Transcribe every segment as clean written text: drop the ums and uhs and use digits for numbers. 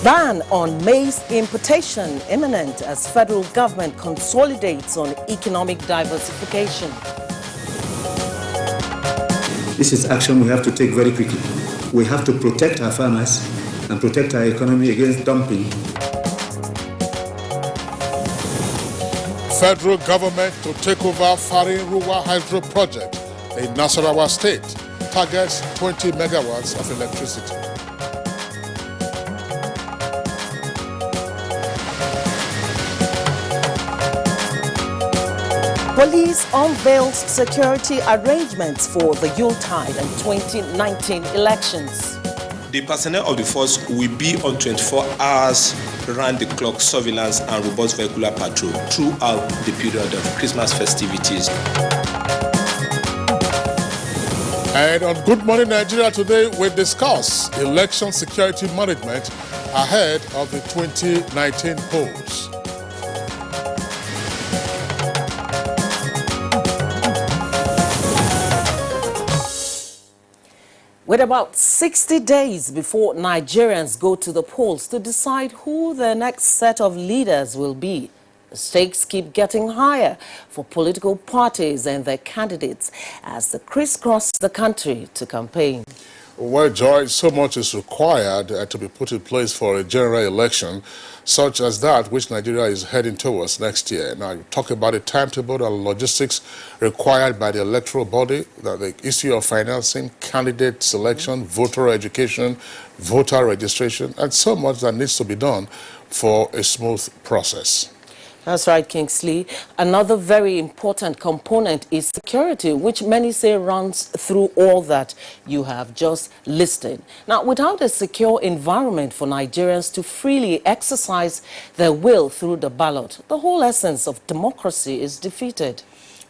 Ban on maize importation imminent as federal government consolidates on economic diversification. This is action we have to take very quickly. We have to protect our farmers and protect our economy against dumping. Federal government to take over Farin Ruwa Hydro Project in Nasarawa State targets 20 megawatts of electricity. Police unveils security arrangements for the Yuletide and 2019 elections. The personnel of the force will be on 24 hours round-the-clock surveillance and robust vehicular patrol throughout the period of Christmas festivities. And on Good Morning Nigeria today, we discuss election security management ahead of the 2019 polls. With about 60 days before Nigerians go to the polls to decide who their next set of leaders will be, the stakes keep getting higher for political parties and their candidates as they crisscross the country to campaign. Well, Joy, so much is required to be put in place for a general election, such as that which Nigeria is heading towards next year. Now, you talk about the timetable and logistics required by the electoral body, the issue of financing, candidate selection, voter education, voter registration, and so much that needs to be done for a smooth process. That's right, Kingsley. Another very important component is security, which many say runs through all that you have just listed. Now, without a secure environment for Nigerians to freely exercise their will through the ballot, the whole essence of democracy is defeated.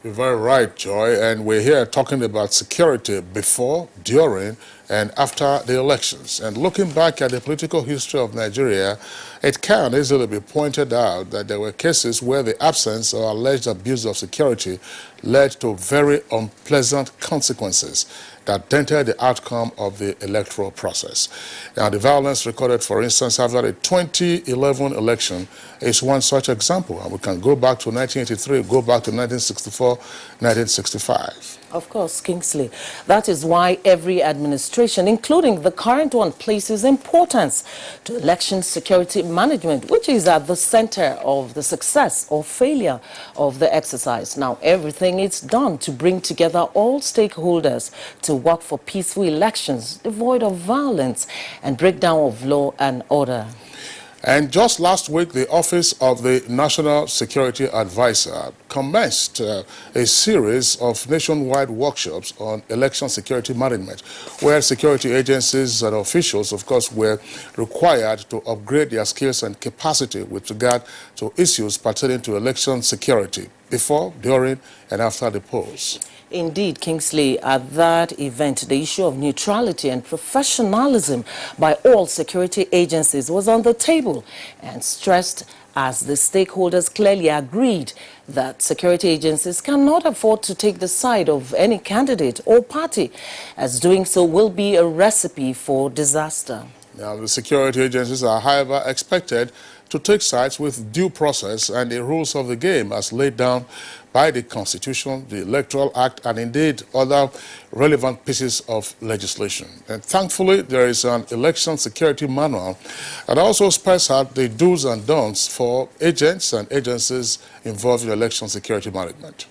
You're very right, Joy, and we're here talking about security before, during, and after the elections. And looking back at the political history of Nigeria, it can easily be pointed out that there were cases where the absence or alleged abuse of security led to very unpleasant consequences that dented the outcome of the electoral process. Now, the violence recorded, for instance, after the 2011 election is one such example. And we can go back to 1983, go back to 1964, 1965. Of course, Kingsley. That is why every administration, including the current one, places importance to election security management, which is at the center of the success or failure of the exercise. Now, everything is done to bring together all stakeholders to work for peaceful elections, devoid of violence and breakdown of law and order. And just last week, the Office of the National Security Advisor commenced a series of nationwide workshops on election security management, where security agencies and officials, of course, were required to upgrade their skills and capacity with regard to issues pertaining to election security before, during, and after the polls. Indeed, Kingsley, at that event, the issue of neutrality and professionalism by all security agencies was on the table and stressed as the stakeholders clearly agreed that security agencies cannot afford to take the side of any candidate or party, as doing so will be a recipe for disaster. Now, the security agencies are, however, expected to take sides with due process and the rules of the game as laid down by the Constitution, the Electoral Act, and indeed other relevant pieces of legislation. And thankfully, there is an election security manual that also spells out the do's and don'ts for agents and agencies involved in election security management.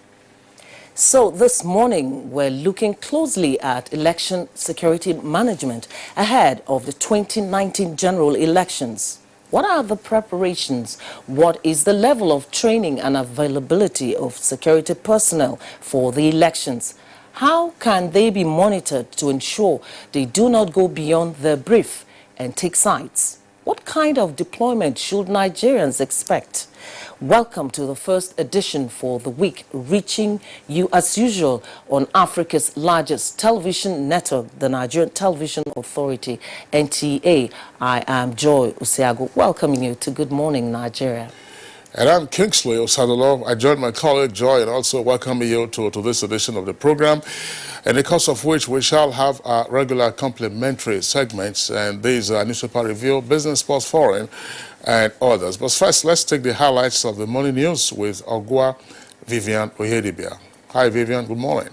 So this morning, we're looking closely at election security management ahead of the 2019 general elections. What are the preparations? What is the level of training and availability of security personnel for the elections? How can they be monitored to ensure they do not go beyond their brief and take sides? What kind of deployment should Nigerians expect? Welcome to the first edition for the week, reaching you as usual on Africa's largest television network, the Nigerian Television Authority, NTA. I am Joy Usiago, welcoming you to Good Morning Nigeria. And I'm Kingsley Osadolo. I join my colleague Joy and also welcome you to this edition of the program. in the course of which we shall have our regular complementary segments, and these are Newspaper Review, Business Sports Forum, and others. But first, let's take the highlights of the morning news with Ogua Vivian Oyedibia. Hi, Vivian. Good morning.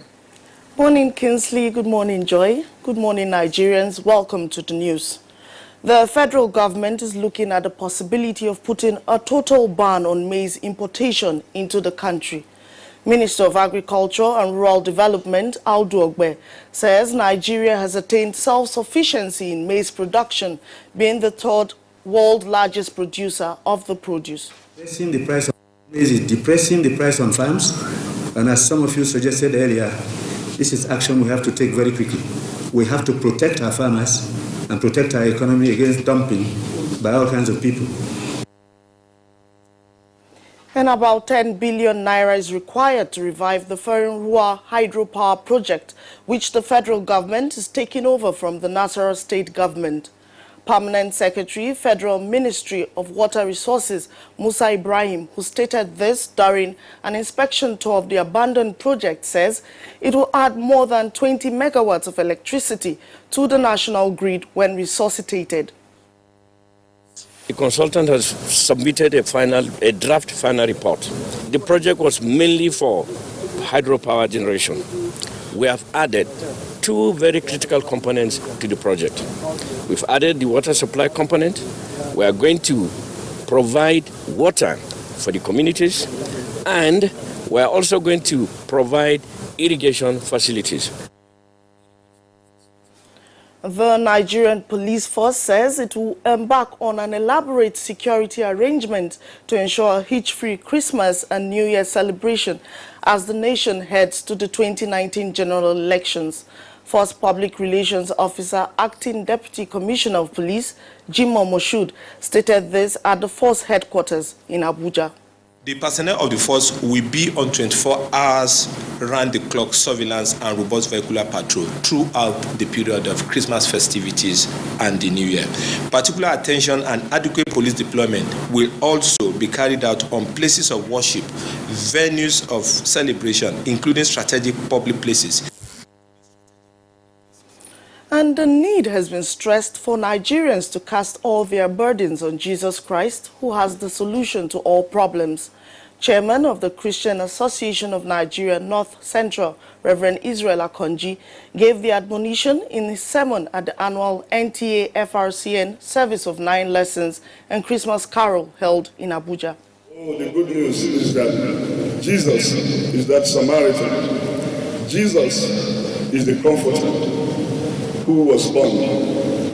Morning, Kingsley. Good morning, Joy. Good morning, Nigerians. Welcome to the news. The federal government is looking at the possibility of putting a total ban on maize importation into the country. Minister of Agriculture and Rural Development, Audu Ogbe, says Nigeria has attained self-sufficiency in maize production, being the third world largest producer of the produce. Depressing the price of maize is depressing the price on farms, and as some of you suggested earlier, this is action we have to take very quickly. We have to protect our farmers and protect our economy against dumping by all kinds of people. And about 10 billion naira is required to revive the Rua hydropower project, which the federal government is taking over from the Nasarawa state government. Permanent Secretary, Federal Ministry of Water Resources, Musa Ibrahim, who stated this during an inspection tour of the abandoned project, says it will add more than 20 megawatts of electricity to the national grid when resuscitated. The consultant has submitted a draft final report. The project was mainly for hydropower generation. We have added two very critical components to the project. We've added the water supply component. We are going to provide water for the communities, and we are also going to provide irrigation facilities. The Nigerian police force says it will embark on an elaborate security arrangement to ensure a hitch-free Christmas and New Year celebration as the nation heads to the 2019 general elections. First Public Relations Officer, Acting Deputy Commissioner of Police, Jimoh Moshood, stated this at the force headquarters in Abuja. The personnel of the force will be on 24 hours round-the-clock surveillance and robust vehicular patrol throughout the period of Christmas festivities and the New Year. Particular attention and adequate police deployment will also be carried out on places of worship, venues of celebration, including strategic public places. And the need has been stressed for Nigerians to cast all their burdens on Jesus Christ, who has the solution to all problems. Chairman of the Christian Association of Nigeria North Central, Reverend Israel Akonji, gave the admonition in his sermon at the annual NTA FRCN Service of 9 Lessons and Christmas Carol held in Abuja. Oh, the good news is that Jesus is that Samaritan. Jesus is the Comforter who was born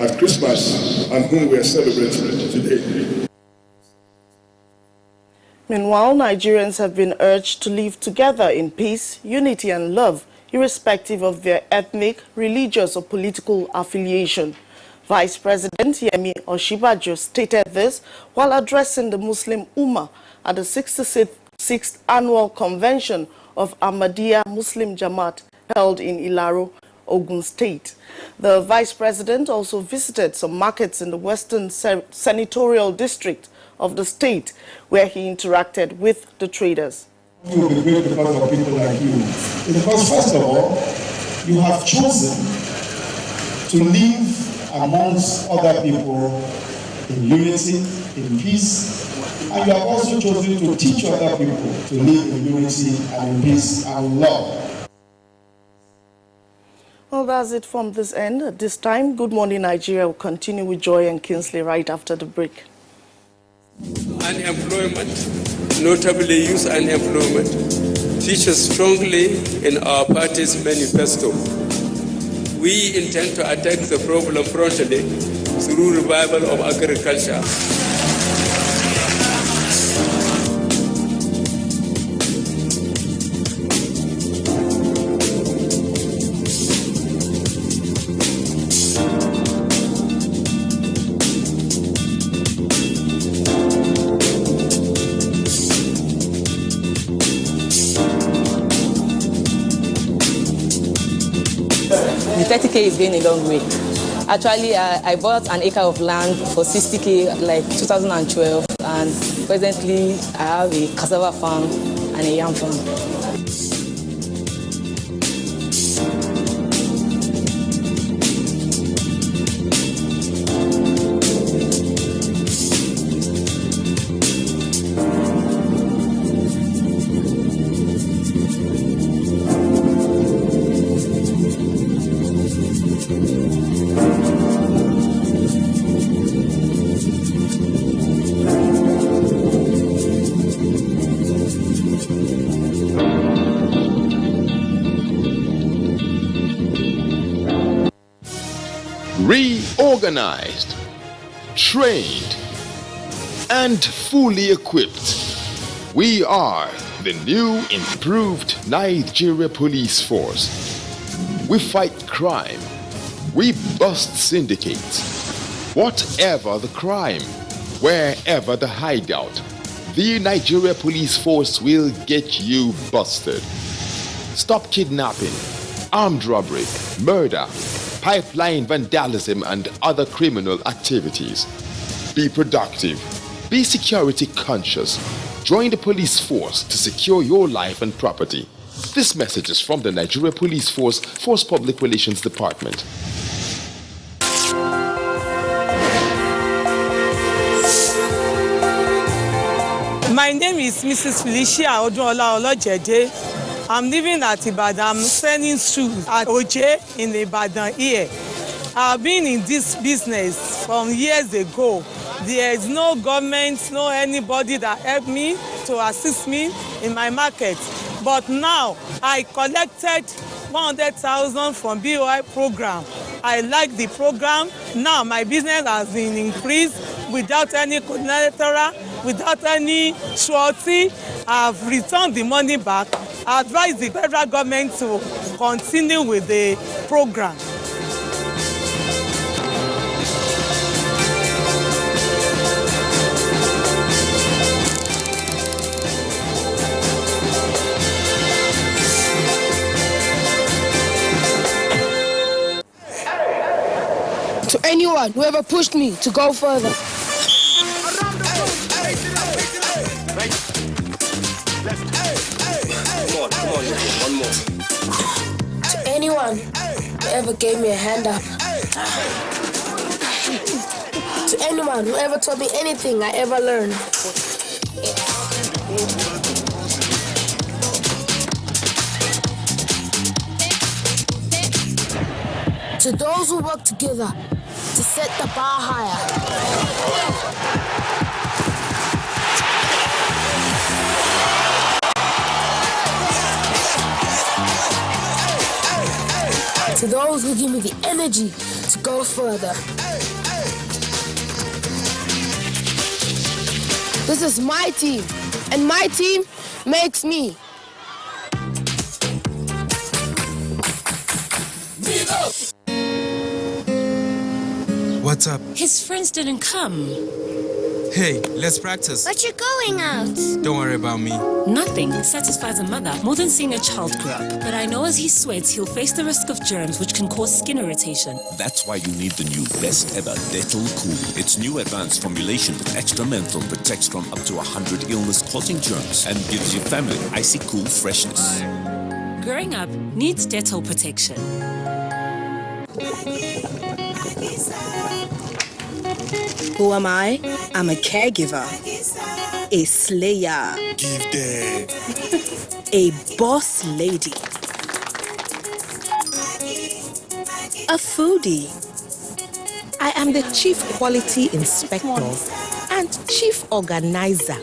at Christmas and whom we are celebrating today. Meanwhile, Nigerians have been urged to live together in peace, unity and love, irrespective of their ethnic, religious or political affiliation. Vice President Yemi Osinbajo stated this while addressing the Muslim Ummah at the 66th Annual Convention of Ahmadiyya Muslim Jamaat held in Ilaro, Ogun State. The Vice President also visited some markets in the Western Senatorial District of the state, where he interacted with the traders. It will be great because of people like you. Because first of all, you have chosen to live amongst other people in unity, in peace, and you have also chosen to teach other people to live in unity and in peace and in love. Well, that's it from this end. At this time, Good Morning Nigeria will continue with Joy and Kingsley right after the break. Unemployment, notably youth unemployment, features strongly in our party's manifesto. We intend to attack the problem frontally through revival of agriculture. The 30K is going a long way. Actually, I bought an acre of land for 60K like 2012, and presently I have a cassava farm and a yam farm. reorganized, trained, and fully equipped. We are the new improved Nigeria Police Force. We fight crime. We bust syndicates. Whatever the crime, wherever the hideout, the Nigeria Police Force will get you busted. Stop kidnapping, armed robbery, murder, pipeline vandalism, and other criminal activities. Be productive. Be security conscious. Join the police force to secure your life and property. This message is from the Nigeria Police Force Public Relations Department. My name is Mrs. Felicia Odunola Olojede. I'm living at Ibadan. I'm selling shoes at Oje in Ibadan here. I've been in this business from years ago. There is no government, no anybody that helped me to assist me in my market. But now I collected 100,000 from BOI program. I like the program. Now my business has been increased without any collateral, without any surety. I've returned the money back. I advise the federal government to continue with the program. To anyone who ever pushed me to go further. Come on, one more. To anyone who ever gave me a hand up. To anyone who ever taught me anything I ever learned. To those who work together to set the bar higher. To those who give me the energy to go further. This is my team, and my team makes me. What's up? His friends didn't come. Hey, let's practice. But you're going out. Don't worry about me. Nothing satisfies a mother more than seeing a child grow up. But I know as he sweats, he'll face the risk of germs which can cause skin irritation. That's why you need the new best ever Dettol Cool. Its new advanced formulation with extra menthol protects from up to 100 illness-causing germs and gives your family icy cool freshness. Growing up needs Dettol protection. Who am I? I'm a caregiver, a slayer, Gifted, a boss lady, a foodie. I am the chief quality inspector and chief organizer.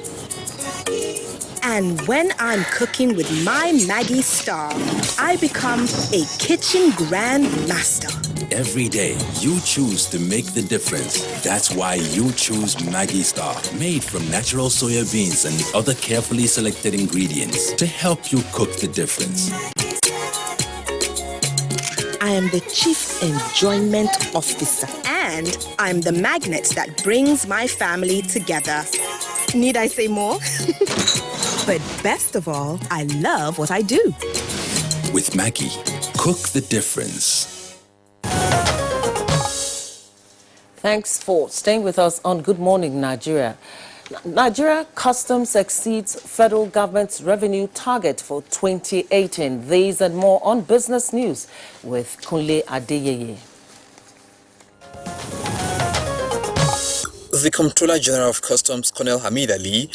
And when I'm cooking with my Maggie Star, I become a kitchen grand master. Every day, you choose to make the difference. That's why you choose Maggie Star, made from natural soya beans and other carefully selected ingredients to help you cook the difference. I am the chief enjoyment officer, and I'm the magnet that brings my family together. Need I say more? But best of all, I love what I do. With Maggie, cook the difference. Thanks for staying with us on Good Morning Nigeria. Nigeria Customs exceeds federal government's revenue target for 2018. These and more on Business News with Kunle Adeyeye. The Comptroller General of Customs, Colonel Hamid Ali,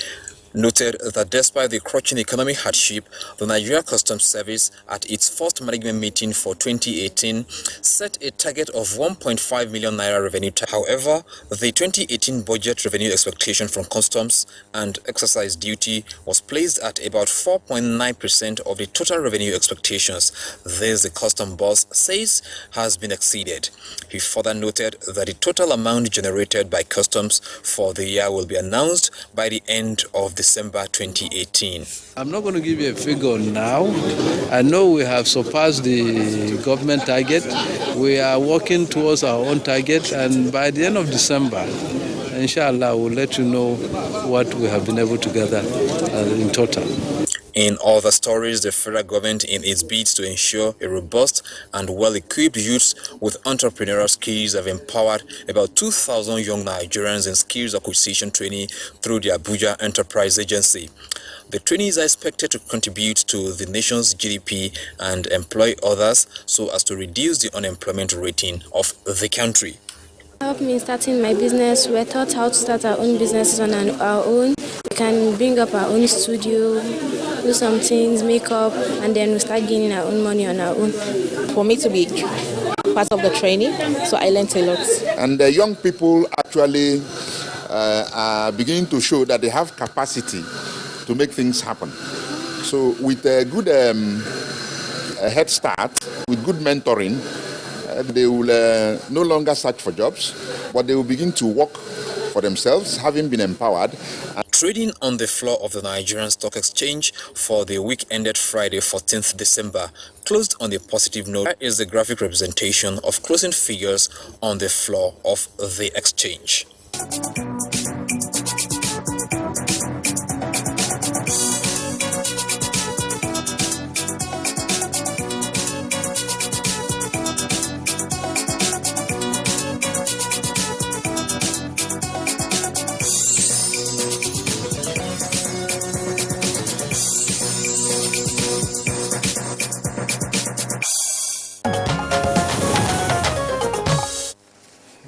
noted that despite the crushing economic hardship, the Nigeria Customs Service, at its first management meeting for 2018, set a target of 1.5 million naira revenue. However, the 2018 budget revenue expectation from customs and excise duty was placed at about 4.9% of the total revenue expectations. This, the custom boss says, has been exceeded. He further noted that the total amount generated by customs for the year will be announced by the end of December 2018. I'm not going to give you a figure now. I know we have surpassed the government target. We are working towards our own target, and by the end of December, inshallah, we'll let you know what we have been able to gather in total. In other stories, the federal government, in its bids to ensure a robust and well-equipped youth with entrepreneurial skills, have empowered about 2,000 young Nigerians in skills acquisition training through the Abuja Enterprise Agency. The trainees are expected to contribute to the nation's GDP and employ others so as to reduce the unemployment rating of the country. Helped me in starting my business. We're taught how to start our own businesses on our own. We can bring up our own studio, do some things, make up, and then we start gaining our own money on our own. For me to be part of the training, so I learned a lot. And the young people actually are beginning to show that they have capacity to make things happen. So with a good head start, with good mentoring, they will no longer search for jobs, but they will begin to work for themselves, having been empowered. Trading on the floor of the Nigerian Stock Exchange for the week ended Friday, 14th December, closed on a positive note. Here is the graphic representation of closing figures on the floor of the exchange.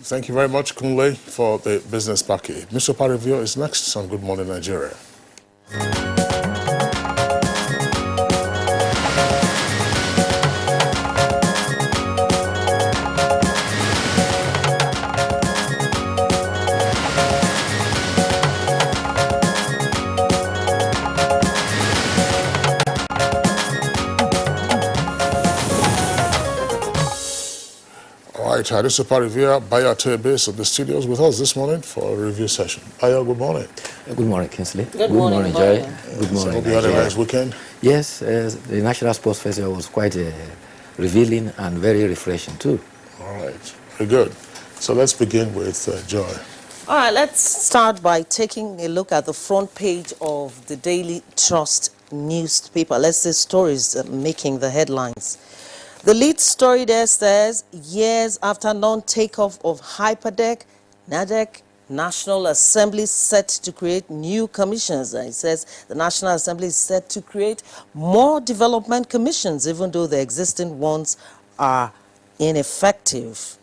Thank you very much, Kunle, for the business package. Mr. Parivio is next on Good Morning Nigeria. This is Parivia, Bayo Tebes of the studios with us this morning for a review session. Bayo, good morning. Good morning, Kingsley. Good morning, Joy. Bayo. Good morning, Hope you had a nice weekend. Yes, the National Sports Festival was quite revealing and very refreshing too. All right, very good. So let's begin with Joy. All right, let's start by taking a look at the front page of the Daily Trust newspaper. Let's see stories making the headlines. The lead story there says, years after non-takeoff of Hyperdeck, NADEC, National Assembly set to create new commissions. It says the National Assembly is set to create more development commissions, even though the existing ones are ineffective.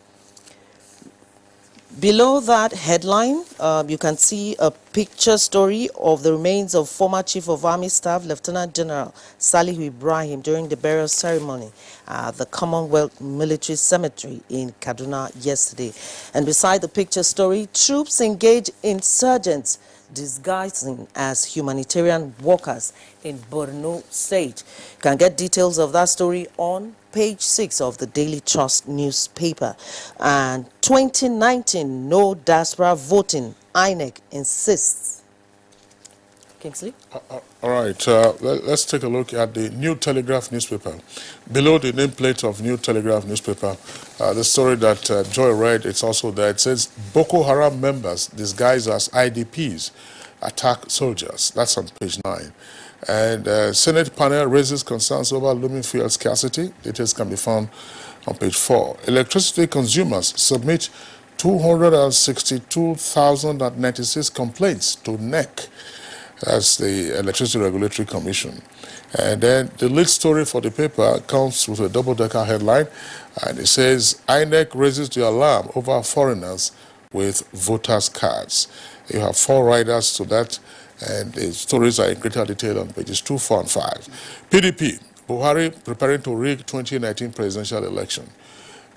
Below that headline, you can see a picture story of the remains of former Chief of Army Staff, Lieutenant General Salihu Ibrahim, during the burial ceremony at the Commonwealth Military Cemetery in Kaduna yesterday. And beside the picture story, troops engage insurgents disguising as humanitarian workers in Borno State. You can get details of that story on page 6 of the Daily Trust newspaper. And 2019, no diaspora voting, INEC insists. Kingsley? All right, let's take a look at the New Telegraph newspaper. Below the nameplate of New Telegraph newspaper, the story that Joy read, it's also there. It says, Boko Haram members disguised as IDPs attack soldiers. That's on page 9. And Senate panel raises concerns over looming fuel scarcity. Details can be found on page 4. Electricity consumers submit 262,096 complaints to NEC. That's the Electricity Regulatory Commission. And then the lead story for the paper comes with a double-decker headline, and it says, INEC raises the alarm over foreigners with voters' cards. You have 4 riders to that And the stories are in greater detail on pages 2, 4, and 5. PDP, Buhari preparing to rig 2019 presidential election.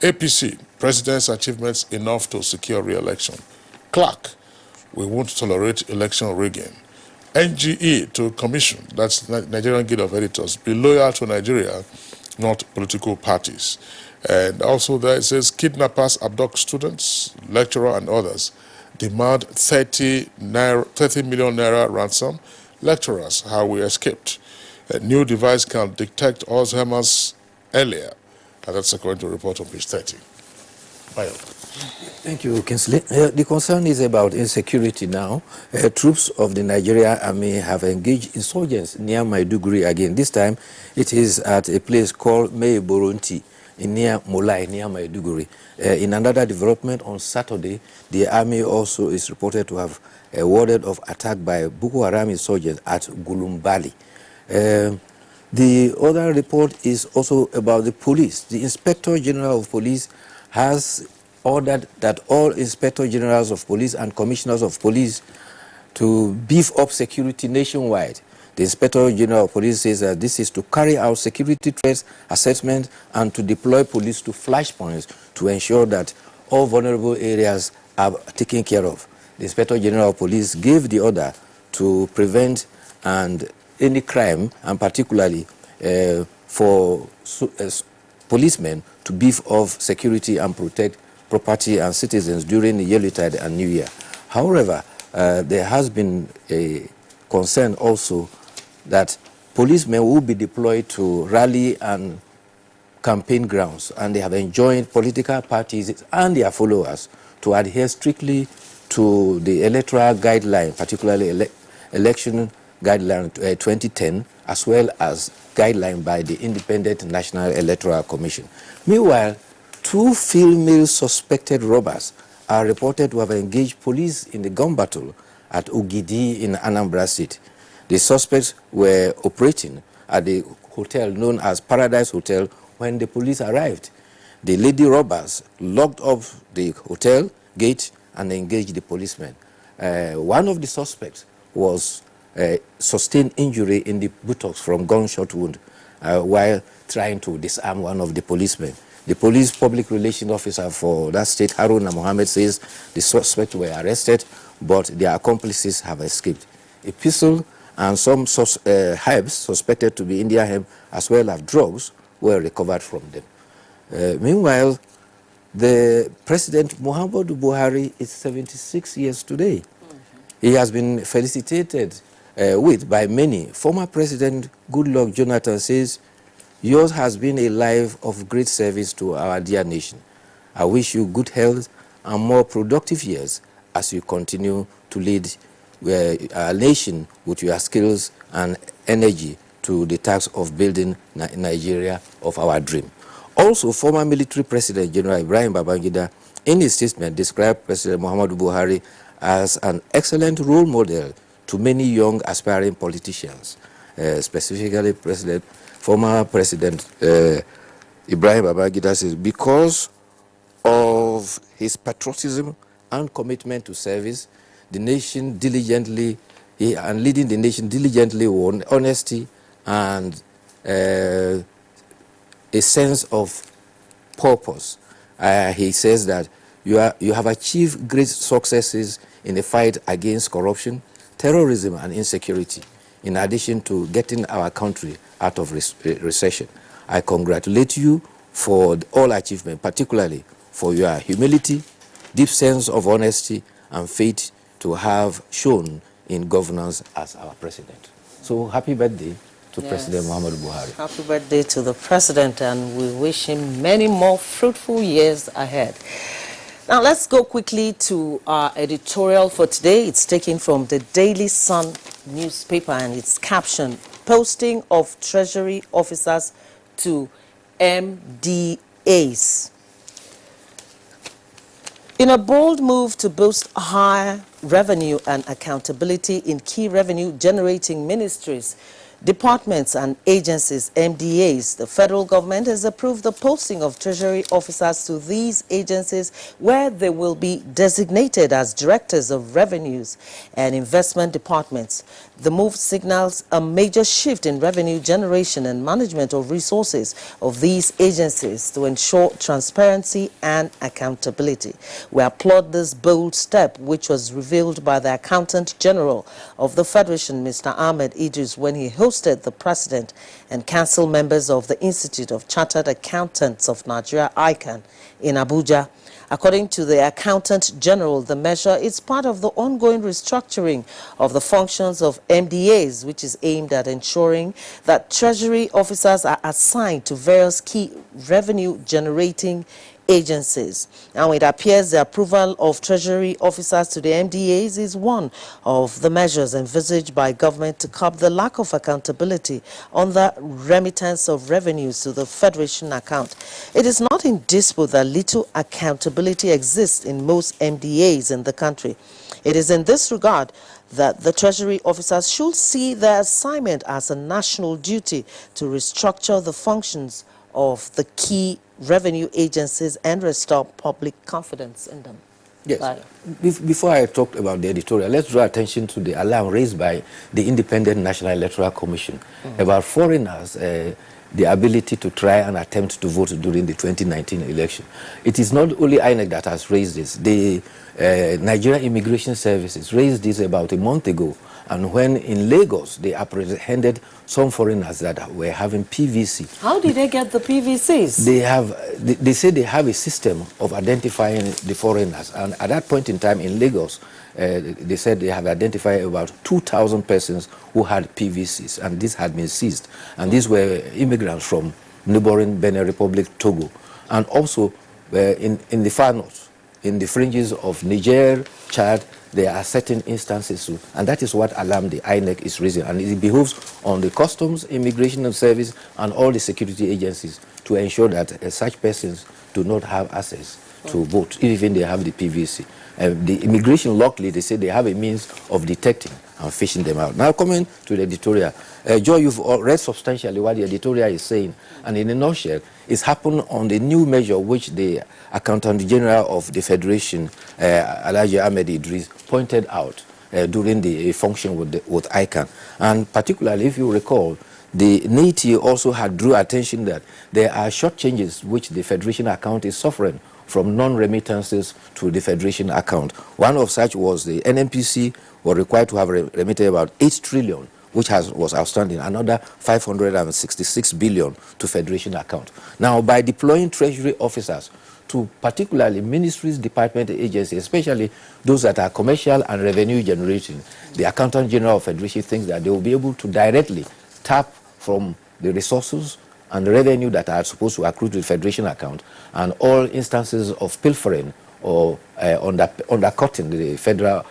APC, president's achievements enough to secure re-election. Clark, we won't tolerate election rigging. NGE to commission, that's Nigerian Guild of Editors, be loyal to Nigeria, not political parties. And also there it says kidnappers abduct students, lecturer and others, demand 30 million naira ransom. Lecturers, how we escaped. A new device can detect Alzheimer's earlier. And that's according to a report on page 30. Bayo. Thank you, Kinsley. The concern is about insecurity now. Troops of the Nigerian army have engaged insurgents near Maiduguri again. This time, it is at a place called Meiboronti, near Molai, near Maiduguri. In another development on Saturday, the army also is reported to have warded off attack by Boko Haram insurgents at Gulumbali. The other report is also about the police. The Inspector General of Police has ordered that all Inspector Generals of Police and Commissioners of Police to beef up security nationwide. The Inspector General of Police says that this is to carry out security threats assessment and to deploy police to flashpoints to ensure that all vulnerable areas are taken care of. The Inspector General of Police gave the order to prevent any crime, and particularly for policemen to beef up security and protect property and citizens during the Yuletide and New Year. However, there has been a concern also that policemen will be deployed to rally and campaign grounds, and they have enjoined political parties and their followers to adhere strictly to the electoral guideline, particularly election guideline 2010, as well as guideline by the Independent National Electoral Commission. Meanwhile, 2 female suspected robbers are reported to have engaged police in the gun battle at Ogidi in Anambra State. The suspects were operating at the hotel known as Paradise Hotel when the police arrived. The lady robbers locked up the hotel gate and engaged the policemen. One of the suspects was sustained injury in the buttocks from gunshot wound while trying to disarm one of the policemen. The police public relations officer for that state, Haruna Mohammed, says the suspects were arrested, but their accomplices have escaped. A pistol and some herbs suspected to be Indian hemp, as well as drugs, were recovered from them. Meanwhile, the President Muhammadu Buhari is 76 years today. He has been felicitated by many. Former President Goodluck Jonathan says, "Yours has been a life of great service to our dear nation. I wish you good health and more productive years as you continue to lead our nation with your skills and energy to the task of building Nigeria of our dream." Also, former military President General Ibrahim Babangida, in his statement, described President Muhammadu Buhari as an excellent role model to many young aspiring politicians, specifically former President Ibrahim Babangida says, because of his patriotism and commitment to service, the nation diligently, and leading the nation diligently with honesty and a sense of purpose. He says that you have achieved great successes in the fight against corruption, terrorism, and insecurity, in addition to getting our country out of recession. I congratulate you for all achievement, particularly for your humility, deep sense of honesty, and faith to have shown in governance as our president. So happy birthday to President Muhammadu Buhari. Happy birthday to the president, and we wish him many more fruitful years ahead. Now let's go quickly to our editorial for today. It's taken from the Daily Sun newspaper, and it's captioned, "Posting of Treasury Officers to MDAs." In a bold move to boost higher revenue and accountability in key revenue-generating ministries, departments and agencies, MDAs. The federal government has approved the posting of Treasury officers to these agencies, where they will be designated as directors of revenues and investment departments. The move signals a major shift in revenue generation and management of resources of these agencies to ensure transparency and accountability. We applaud this bold step, which was revealed by the Accountant General of the Federation, Mr. Ahmed Idris, when he hosted the President and Council members of the Institute of Chartered Accountants of Nigeria, ICANN, in Abuja. According to the Accountant General, the measure is part of the ongoing restructuring of the functions of MDAs, which is aimed at ensuring that Treasury officers are assigned to various key revenue-generating agencies. Now, it appears the approval of Treasury officers to the MDAs is one of the measures envisaged by government to curb the lack of accountability on the remittance of revenues to the Federation account. It is not in dispute that little accountability exists in most MDAs in the country. It is in this regard that the Treasury officers should see their assignment as a national duty to restructure the functions of the key revenue agencies and restore public confidence in them. Yes. Before I talk about the editorial, let's draw attention to the alarm raised by the Independent National Electoral Commission about foreigners, the ability to try and attempt to vote during the 2019 election. It is not only INEC that has raised this. The Nigerian Immigration Services raised this about a month ago, and when in Lagos they apprehended some foreigners that were having PVC. How did they get the PVCs? They say they have a system of identifying the foreigners, and at that point in time in Lagos, they said they have identified about 2,000 persons who had PVCs, and this had been seized. And these were immigrants from neighboring Benin Republic, Togo, and also in the far north, in the fringes of Niger, Chad. There are certain instances too, and that is what alarm the INEC is raising. And it behoves on the Customs, Immigration Service, and all the security agencies to ensure that such persons do not have access to vote, even they have the PVC. The immigration luckily, they say they have a means of detecting and fishing them out. Now, coming to the editorial. Joe, you've read substantially what the editorial is saying, and in a nutshell, it's happened on the new measure which the Accountant General of the Federation, Alhaji Ahmed Idris, pointed out during the function with ICANN. And particularly, if you recall, the NITI also had drew attention that there are short changes which the Federation account is suffering from non-remittances to the Federation account. One of such was the NNPC were required to have remitted about 8 trillion, which was outstanding, another 566 billion to Federation account. Now, by deploying Treasury officers to particularly ministries, department, agencies, especially those that are commercial and revenue generating, the Accountant General of Federation thinks that they will be able to directly tap from the resources and the revenue that are supposed to accrue to the Federation account, and all instances of pilfering or undercutting the federal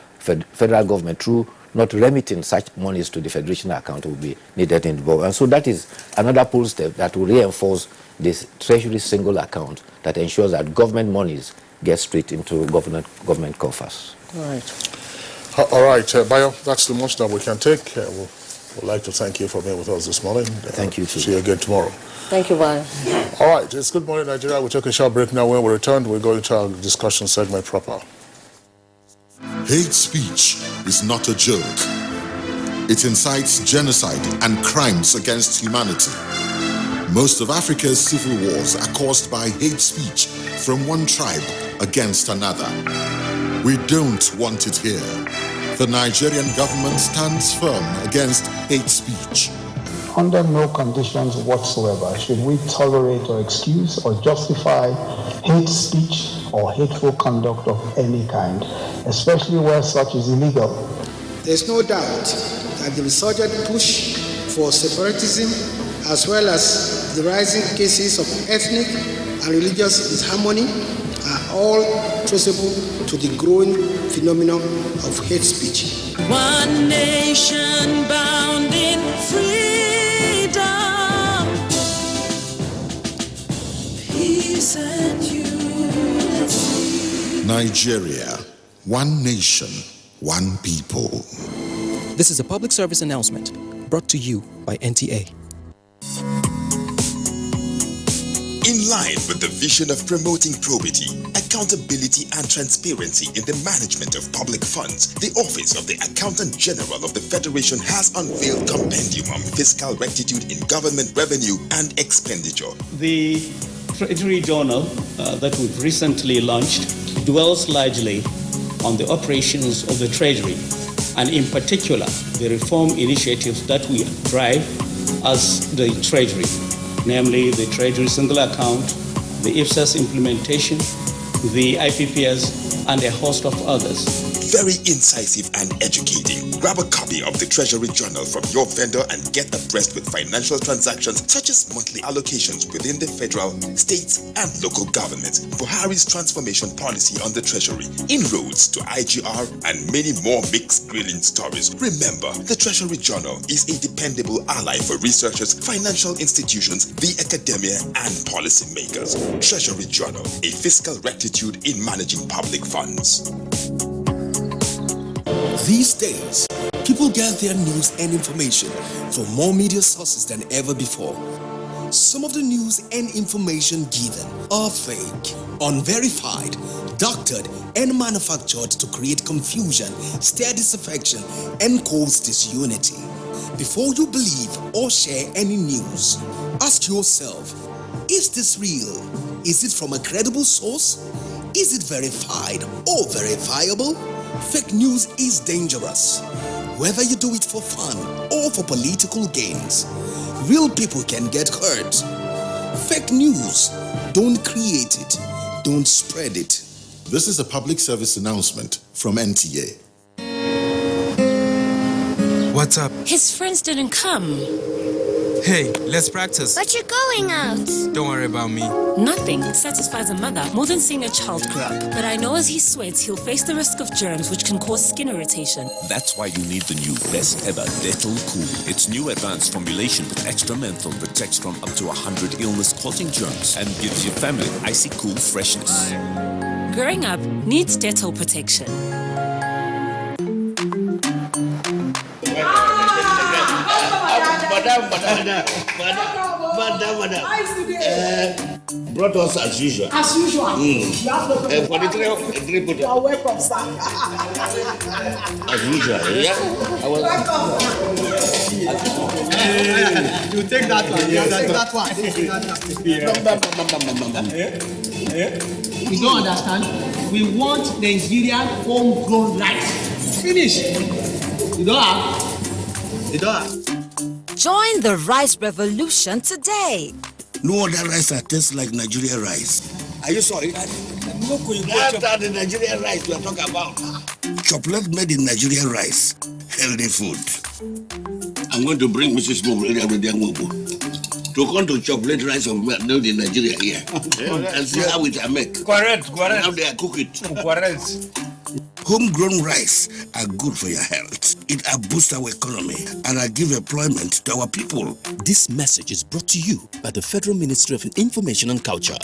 government through not remitting such monies to the Federation account will be needed in the board. And so that is another pull step that will reinforce this Treasury single account that ensures that government monies get straight into government coffers. All right, Bayo, that's the most that we can take. We'd like to thank you for being with us this morning. Thank you, too. See you again tomorrow. Thank you, Bayo. All right, it's Good Morning Nigeria. We'll take a short break now. When we return, we'll go into our discussion segment proper. Hate speech is not a joke. It incites genocide and crimes against humanity. Most of Africa's civil wars are caused by hate speech from one tribe against another. We don't want it here. The Nigerian government stands firm against hate speech. Under no conditions whatsoever should we tolerate or excuse or justify hate speech or hateful conduct of any kind, especially where such is illegal. There's no doubt that the resurgent push for separatism, as well as the rising cases of ethnic and religious disharmony, are all traceable to the growing phenomenon of hate speech. One nation bound in freedom, peace and unity. Nigeria, one nation, one people. This is a public service announcement brought to you by NTA. In line with the vision of promoting probity, accountability and transparency in the management of public funds, the Office of the Accountant General of the Federation has unveiled Compendium on Fiscal Rectitude in Government Revenue and Expenditure. The Treasury Journal that we've recently launched dwells largely on the operations of the Treasury, and in particular, the reform initiatives that we drive as the Treasury, namely the Treasury Single Account, the IFSAS implementation, the IPPS, and a host of others. Very incisive and educating. Grab a copy of the Treasury Journal from your vendor and get abreast with financial transactions such as monthly allocations within the federal, state, and local governments, Buhari's transformation policy on the Treasury, inroads to IGR, and many more mixed grilling stories. Remember, the Treasury Journal is a dependable ally for researchers, financial institutions, the academia, and policymakers. Treasury Journal, a fiscal rectitude in managing public funds. These days, people get their news and information from more media sources than ever before. Some of the news and information given are fake, unverified, doctored, and manufactured to create confusion, stir disaffection, and cause disunity. Before you believe or share any news, ask yourself, is this real? Is it from a credible source? Is it verified or verifiable? Fake news is dangerous, whether you do it for fun or for political gains. Real people can get hurt. Fake news, don't create it, don't spread it. This is a public service announcement from NTA. What's up? His friends didn't come. Hey, let's practice. But you're going out. Don't worry about me. Nothing satisfies a mother more than seeing a child grow up. But I know as he sweats, he'll face the risk of germs which can cause skin irritation. That's why you need the new best ever Dettol Cool. Its new advanced formulation with extra menthol protects from up to 100 illness-causing germs and gives your family icy cool freshness. Growing up needs Dettol protection. Madam. Brought us as usual. As usual. You have no problem. For the three put. You are welcome, sir. As usual, yeah. You take that one. You take that one. You don't understand? We want Nigerian homegrown rice. Finish. You don't have. Join the rice revolution today. No other rice that tastes like Nigerian rice. Are you sorry? That's the Nigerian rice we are talking about. Chocolate made in Nigerian rice. Healthy food. I'm going to bring Mrs. Mobo to come to chocolate rice of made in Nigeria here. And see how it are made. Correct. How they are cook it. Correct. Homegrown rice are good for your health. It boosts our economy and give employment to our people. This message is brought to you by the Federal Ministry of Information and Culture.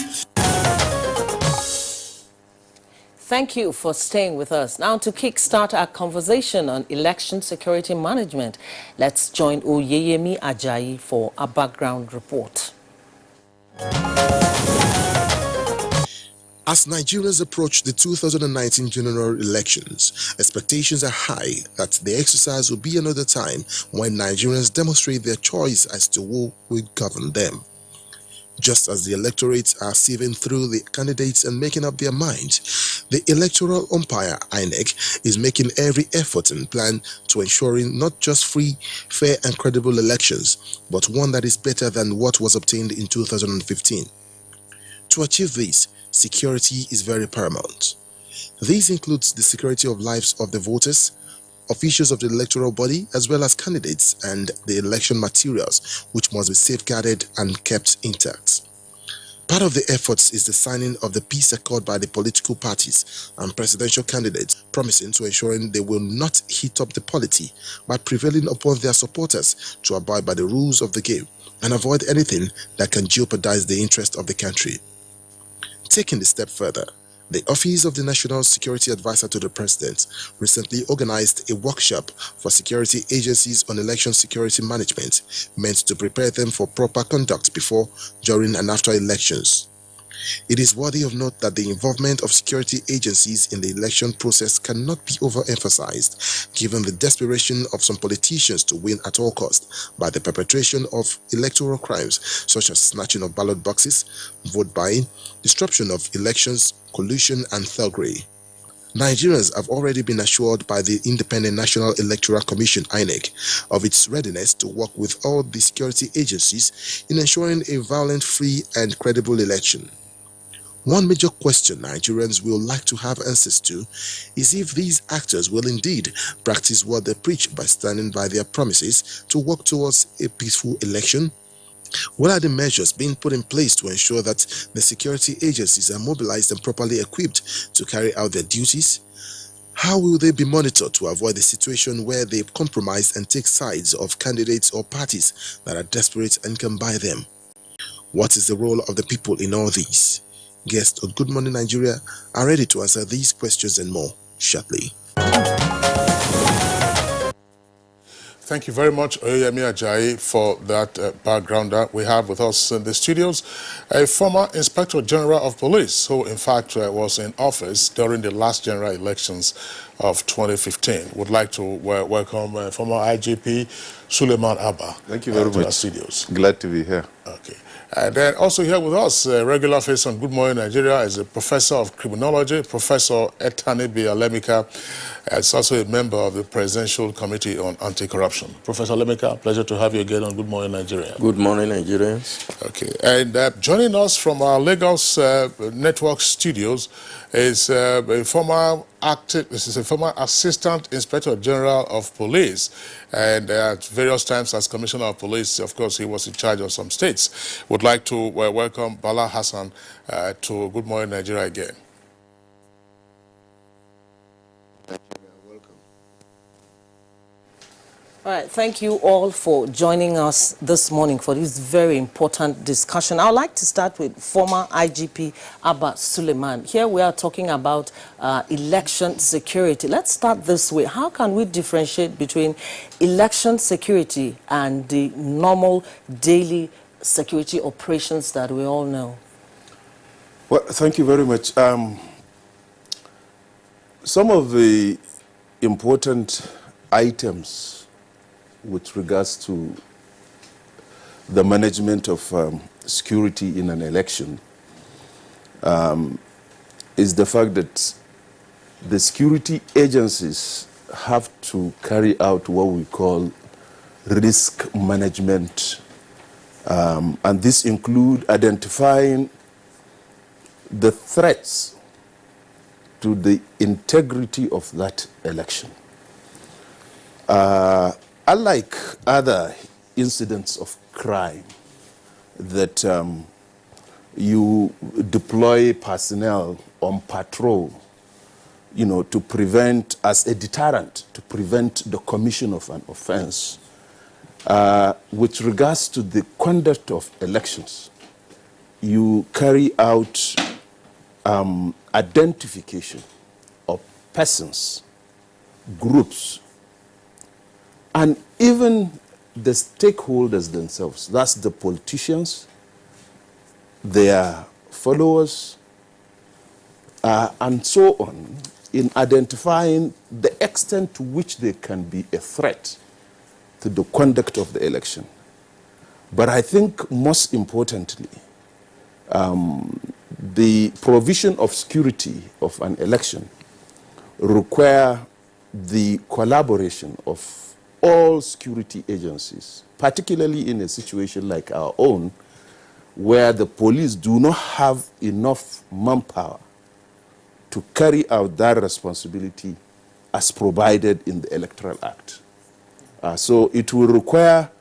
Thank you for staying with us. Now to kickstart our conversation on election security management, let's join Oyeyemi Ajayi for a background report. As Nigerians approach the 2019 general elections, expectations are high that the exercise will be another time when Nigerians demonstrate their choice as to who will govern them. Just as the electorates are sieving through the candidates and making up their minds, the electoral umpire, INEC, is making every effort and plan to ensuring not just free, fair and credible elections, but one that is better than what was obtained in 2015. To achieve this, security is very paramount. This includes the security of lives of the voters, officials of the electoral body, as well as candidates and the election materials, which must be safeguarded and kept intact. Part of the efforts is the signing of the peace accord by the political parties and presidential candidates, promising to ensuring they will not heat up the polity by prevailing upon their supporters to abide by the rules of the game and avoid anything that can jeopardize the interest of the country. Taking the step further, The Office of the National Security Advisor to the President recently organized a workshop for security agencies on election security management meant to prepare them for proper conduct before, during and after elections. It is worthy of note that the involvement of security agencies in the election process cannot be overemphasized, given the desperation of some politicians to win at all costs by the perpetration of electoral crimes such as snatching of ballot boxes, vote buying, disruption of elections, collusion and thuggery. Nigerians have already been assured by the Independent National Electoral Commission (INEC) of its readiness to work with all the security agencies in ensuring a violent, free and credible election. One major question Nigerians will like to have answers to is if these actors will indeed practice what they preach by standing by their promises to work towards a peaceful election. What are the measures being put in place to ensure that the security agencies are mobilized and properly equipped to carry out their duties? How will they be monitored to avoid the situation where they compromise and take sides of candidates or parties that are desperate and can buy them? What is the role of the people in all this? Guests on Good Morning Nigeria are ready to answer these questions and more shortly. Thank you very much, Oyemi Ajayi, for that backgrounder. We have with us in the studios a former Inspector General of Police who, in fact, was in office during the last general elections of 2015. Would like to welcome former IGP Suleiman Abba. Thank you very to much. our studios. Glad to be here. Okay. And then also here with us, regular face on Good Morning Nigeria, is a professor of criminology, Professor Etanibi Alemika. Is also a member of the Presidential Committee on Anti-Corruption. Professor Alemika, pleasure to have you again on Good Morning Nigeria. Good morning, Nigerians. Okay. And joining us from our Lagos network studios is a former Assistant Inspector General of Police, and at various times as Commissioner of Police, of course, he was in charge of some states. Would like to welcome Bala Hassan to Good Morning Nigeria again. All right, thank you all for joining us this morning for this very important discussion. I would like to start with former IGP Abba Suleiman. Here we are talking about election security. Let's start this way. How can we differentiate between election security and the normal daily security operations that we all know? Well, thank you very much. Some of the important items with regards to the management of security in an election is the fact that the security agencies have to carry out what we call risk management, and this includes identifying the threats to the integrity of that election. Unlike other incidents of crime that you deploy personnel on patrol, to prevent, as a deterrent, to prevent the commission of an offense, with regards to the conduct of elections, you carry out identification of persons, groups, and even the stakeholders themselves, that's the politicians, their followers, and so on, in identifying the extent to which they can be a threat to the conduct of the election. But I think most importantly, the provision of security of an election require the collaboration of all security agencies, particularly in a situation like our own, where the police do not have enough manpower to carry out that responsibility as provided in the Electoral Act. So it will require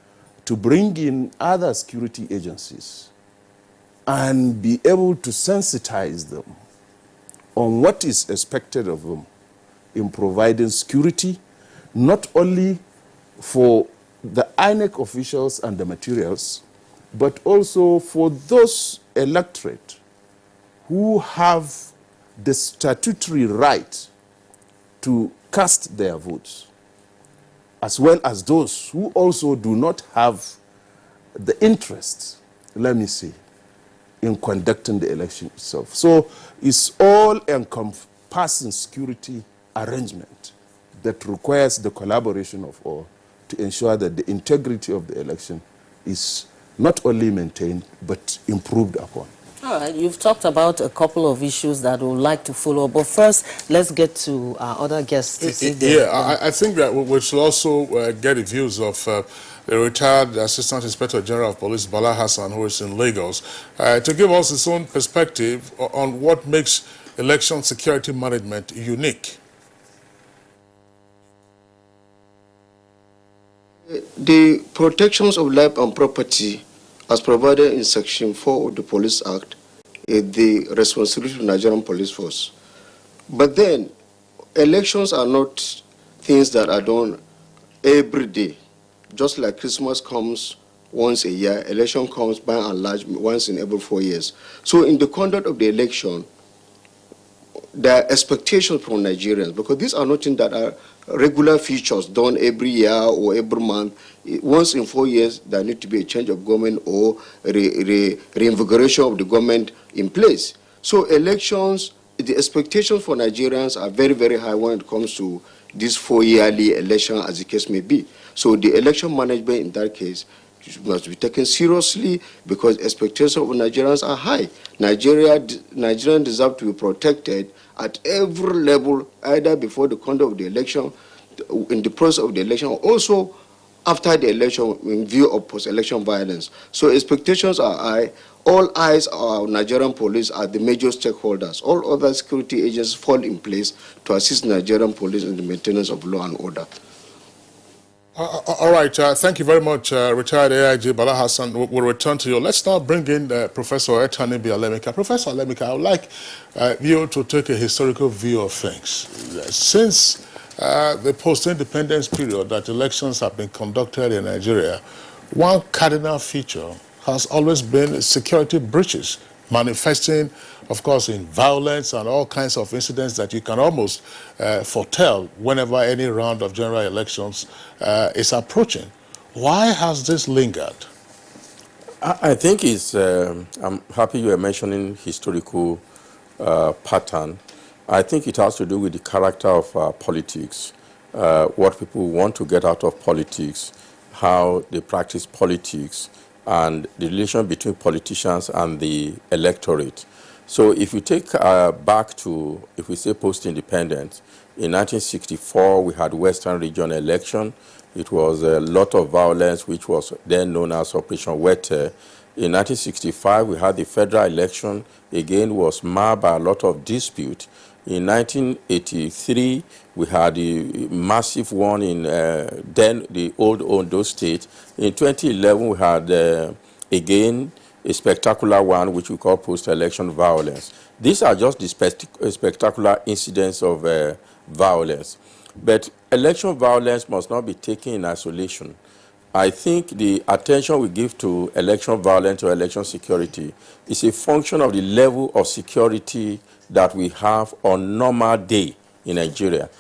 to bring in other security agencies and be able to sensitize them on what is expected of them in providing security, not only for the INEC officials and the materials, but also for those electorate who have the statutory right to cast their votes, as well as those who also do not have the interest, let me say, in conducting the election itself. So it's all encompassing security arrangement that requires the collaboration of all to ensure that the integrity of the election is not only maintained but improved upon. All right, you've talked about a couple of issues that we'd like to follow, but first, let's get to our other guests to see I think that we should also get the views of the retired Assistant Inspector General of Police, Bala Hassan, who is in Lagos, to give us his own perspective on what makes election security management unique. The protections of life and property, as provided in Section 4 of the Police Act, is the responsibility of the Nigerian Police Force. But then, elections are not things that are done every day. Just like Christmas comes once a year, election comes by and large once in every 4 years. So in the conduct of the election, there are expectations from Nigerians, because these are not things that are regular features done every year or every month. Once in 4 years, there need to be a change of government or reinvigoration of the government in place. So elections, the expectations for Nigerians are very, very high when it comes to this 4-yearly election, as the case may be. So the election management in that case must be taken seriously, because expectations of Nigerians are high. Nigerians deserve to be protected at every level, either before the conduct of the election, in the process of the election, also after the election, in view of post-election violence. So expectations are high. All eyes are on Nigerian police are the major stakeholders. All other security agencies fall in place to assist Nigerian police in the maintenance of law and order. All right, thank you very much, retired AIG Bala Hassan. We'll return to you. Let's now bring in Professor Etanibi Alemika. Professor Alemika, I would like you to take a historical view of things. Since the post-independence period that elections have been conducted in Nigeria, one cardinal feature has always been security breaches, manifesting, of course, in violence and all kinds of incidents that you can almost foretell whenever any round of general elections is approaching. Why has this lingered? I think it's, I'm happy you are mentioning historical pattern. I think it has to do with the character of politics, what people want to get out of politics, how they practice politics, and the relation between politicians and the electorate. So if you take back to, if we say post-independence, in 1964 we had Western Region election. It was a lot of violence, which was then known as Operation Wete. In 1965 we had the federal election, again was marred by a lot of dispute. In 1983 we had a massive one in then the old Ondo state. In 2011 we had again a spectacular one, which we call post-election violence. These are just the spectacular incidents of violence. But election violence must not be taken in isolation. I think the attention we give to election violence or election security is a function of the level of security that we have on normal day in Nigeria.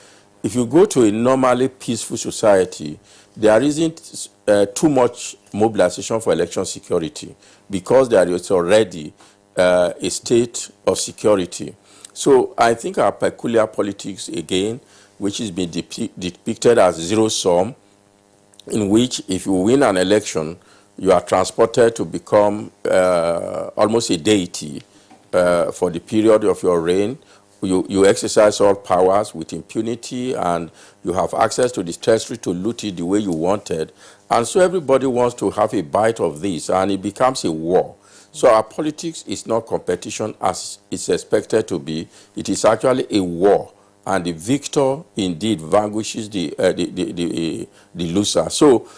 If you go to a normally peaceful society, there isn't too much mobilization for election security because there is already a state of security. So I think our peculiar politics, again, which is being depicted as zero-sum, in which if you win an election, you are transported to become almost a deity for the period of your reign. You exercise all powers with impunity, and you have access to the treasury to loot it the way you wanted. And so everybody wants to have a bite of this, and it becomes a war. So our politics is not competition as it's expected to be. It is actually a war, and the victor indeed vanquishes the loser. So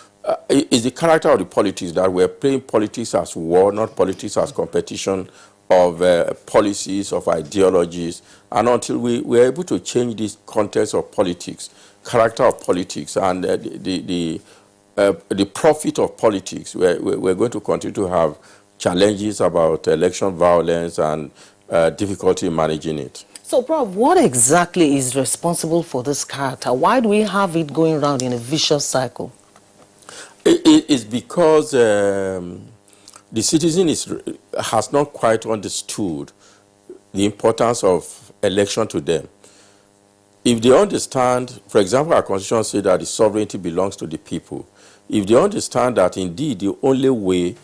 it's the character of the politics that we're playing politics as war, not politics as competition of policies, of ideologies, and until we're able to change this context of politics, character of politics, and the profit of politics, we're going to continue to have challenges about election violence and difficulty in managing it. So, Prof, what exactly is responsible for this character? Why do we have it going around in a vicious cycle? It's because the citizen has not quite understood the importance of election to them. If they understand, for example, our constitution says that the sovereignty belongs to the people. If they understand that indeed the only way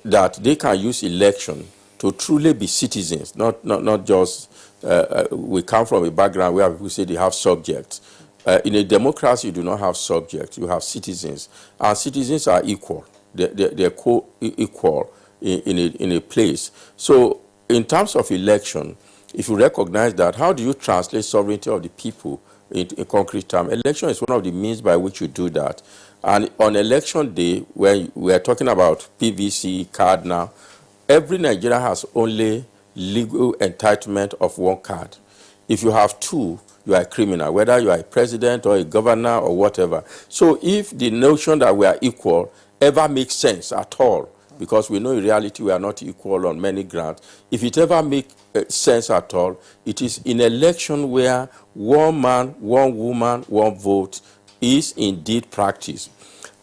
that they can use election to truly be citizens, not just, we come from a background where people say they have subjects. In a democracy, you do not have subjects, you have citizens. And citizens are equal. They're co-equal in a place. So in terms of election, if you recognize that, how do you translate sovereignty of the people in concrete terms? Election is one of the means by which you do that. And on election day, when we are talking about PVC card now, every Nigerian has only legal entitlement of one card. If you have two, you are a criminal, whether you are a president or a governor or whatever. So if the notion that we are equal ever makes sense at all, because we know in reality we are not equal on many grounds, if it ever makes sense at all, it is in election where one man, one woman, one vote is indeed practiced.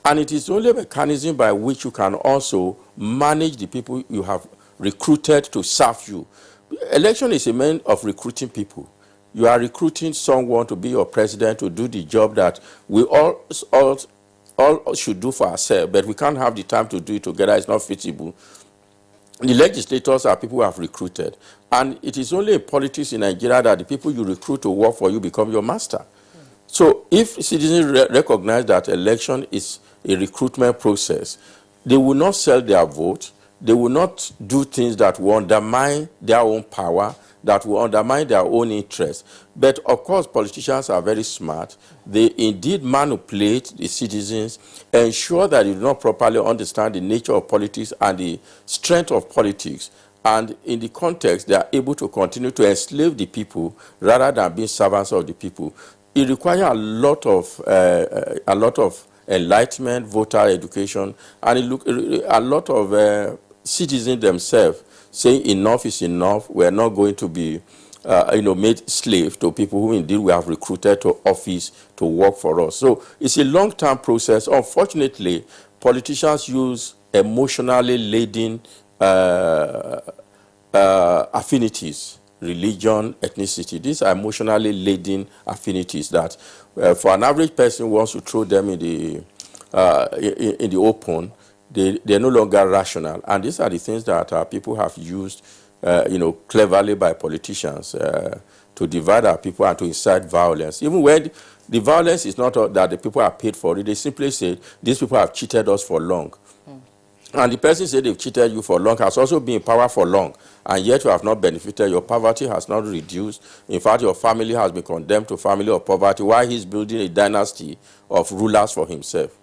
And it is only a mechanism by which you can also manage the people you have recruited to serve you. Election is a means of recruiting people. You are recruiting someone to be your president to do the job that we all should do for ourselves, but we can't have the time to do it together. It's not feasible. The legislators are people who have recruited. And it is only in politics in Nigeria that the people you recruit to work for you become your master. So if citizens recognize that election is a recruitment process, they will not sell their vote. They will not do things that will undermine their own power, that will undermine their own interests. But of course, politicians are very smart. They indeed manipulate the citizens, ensure that they do not properly understand the nature of politics and the strength of politics. And in the context, they are able to continue to enslave the people rather than being servants of the people. It requires a lot of enlightenment, voter education, and a lot of citizens themselves saying enough is enough. We are not going to be, made slave to people who indeed we have recruited to office to work for us. So it's a long-term process. Unfortunately, politicians use emotionally laden affinities, religion, ethnicity. These are emotionally laden affinities that, for an average person who wants to throw them in the open, they're no longer rational. And these are the things that people have used, cleverly by politicians to divide our people and to incite violence. Even when the violence is not that the people are paid for it, they simply say, these people have cheated us for long. And the person said they've cheated you for long has also been in power for long, and yet you have not benefited. Your poverty has not reduced. In fact, your family has been condemned to family of poverty while he's building a dynasty of rulers for himself.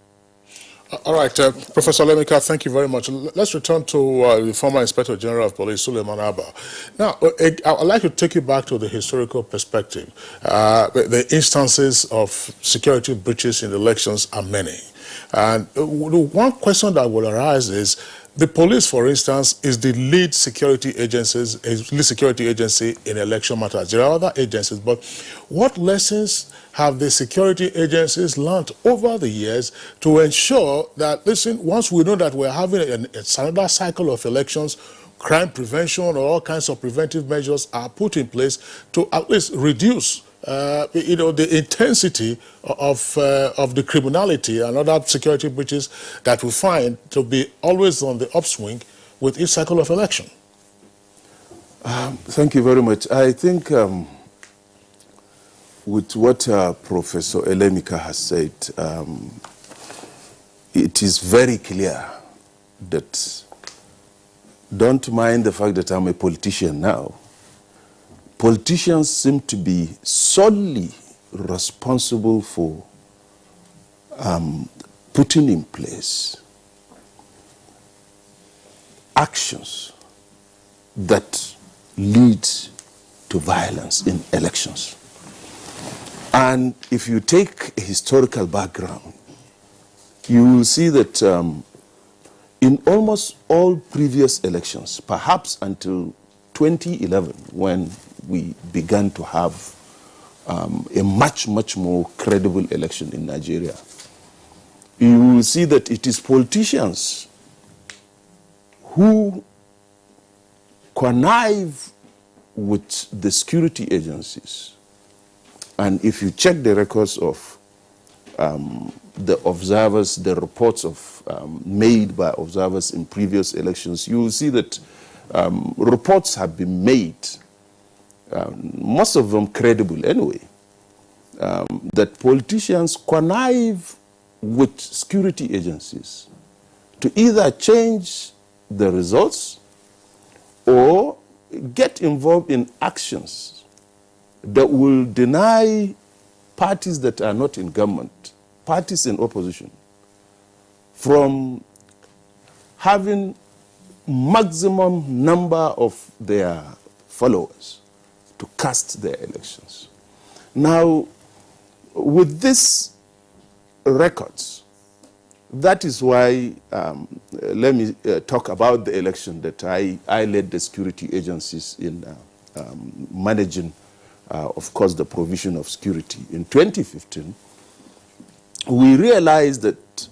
All right, Professor Lemika, thank you very much. Let's return to the former Inspector General of Police, Suleiman Abba. Now, I'd like to take you back to the historical perspective. The instances of security breaches in elections are many. And one question that will arise is, the police, for instance, is the lead security agency in election matters. There are other agencies, but what lessons have the security agencies learned over the years to ensure that, listen, once we know that we're having another cycle of elections, crime prevention or all kinds of preventive measures are put in place to at least reduce the intensity of the criminality and other security breaches that we find to be always on the upswing with each cycle of election? Thank you very much. I think with what Professor Elemika has said, it is very clear that, don't mind the fact that I'm a politician now, politicians seem to be solely responsible for putting in place actions that lead to violence in elections. And if you take a historical background, you will see that in almost all previous elections, perhaps until 2011, when we began to have a much, much more credible election in Nigeria. You will see that it is politicians who connive with the security agencies. And if you check the records of the observers, the reports of made by observers in previous elections, you will see that reports have been made, most of them credible anyway, that politicians connive with security agencies to either change the results or get involved in actions that will deny parties that are not in government, parties in opposition, from having maximum number of their followers to cast their elections. Now, with these records, that is why, let me talk about the election that I led the security agencies in managing, of course, the provision of security. In 2015, we realized that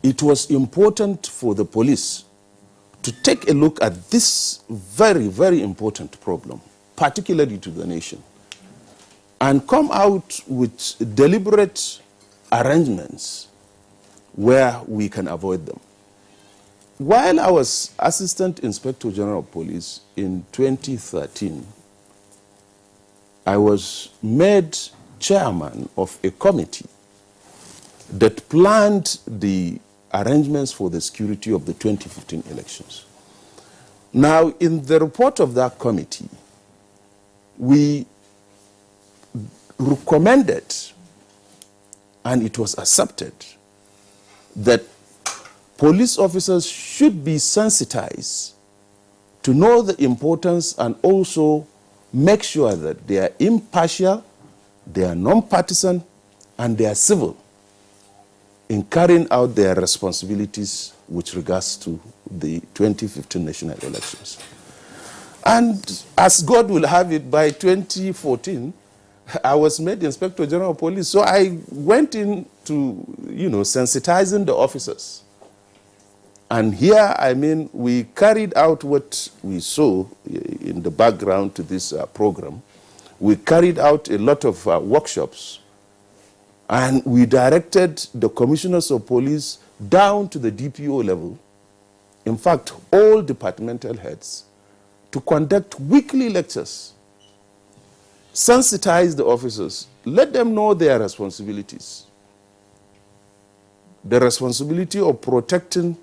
it was important for the police to take a look at this very, very important problem, particularly to the nation, and come out with deliberate arrangements where we can avoid them. While I was Assistant Inspector General of Police in 2013, I was made chairman of a committee that planned the arrangements for the security of the 2015 elections. Now, in the report of that committee, we recommended, and it was accepted, that police officers should be sensitized to know the importance and also make sure that they are impartial, they are non-partisan, and they are civil in carrying out their responsibilities with regards to the 2015 national elections. And as God will have it, by 2014, I was made Inspector General of Police. So I went into, sensitizing the officers. And here, I mean, we carried out what we saw in the background to this program. We carried out a lot of workshops. And we directed the commissioners of police down to the DPO level, in fact, all departmental heads, to conduct weekly lectures, sensitize the officers, let them know their responsibilities. The responsibility of protecting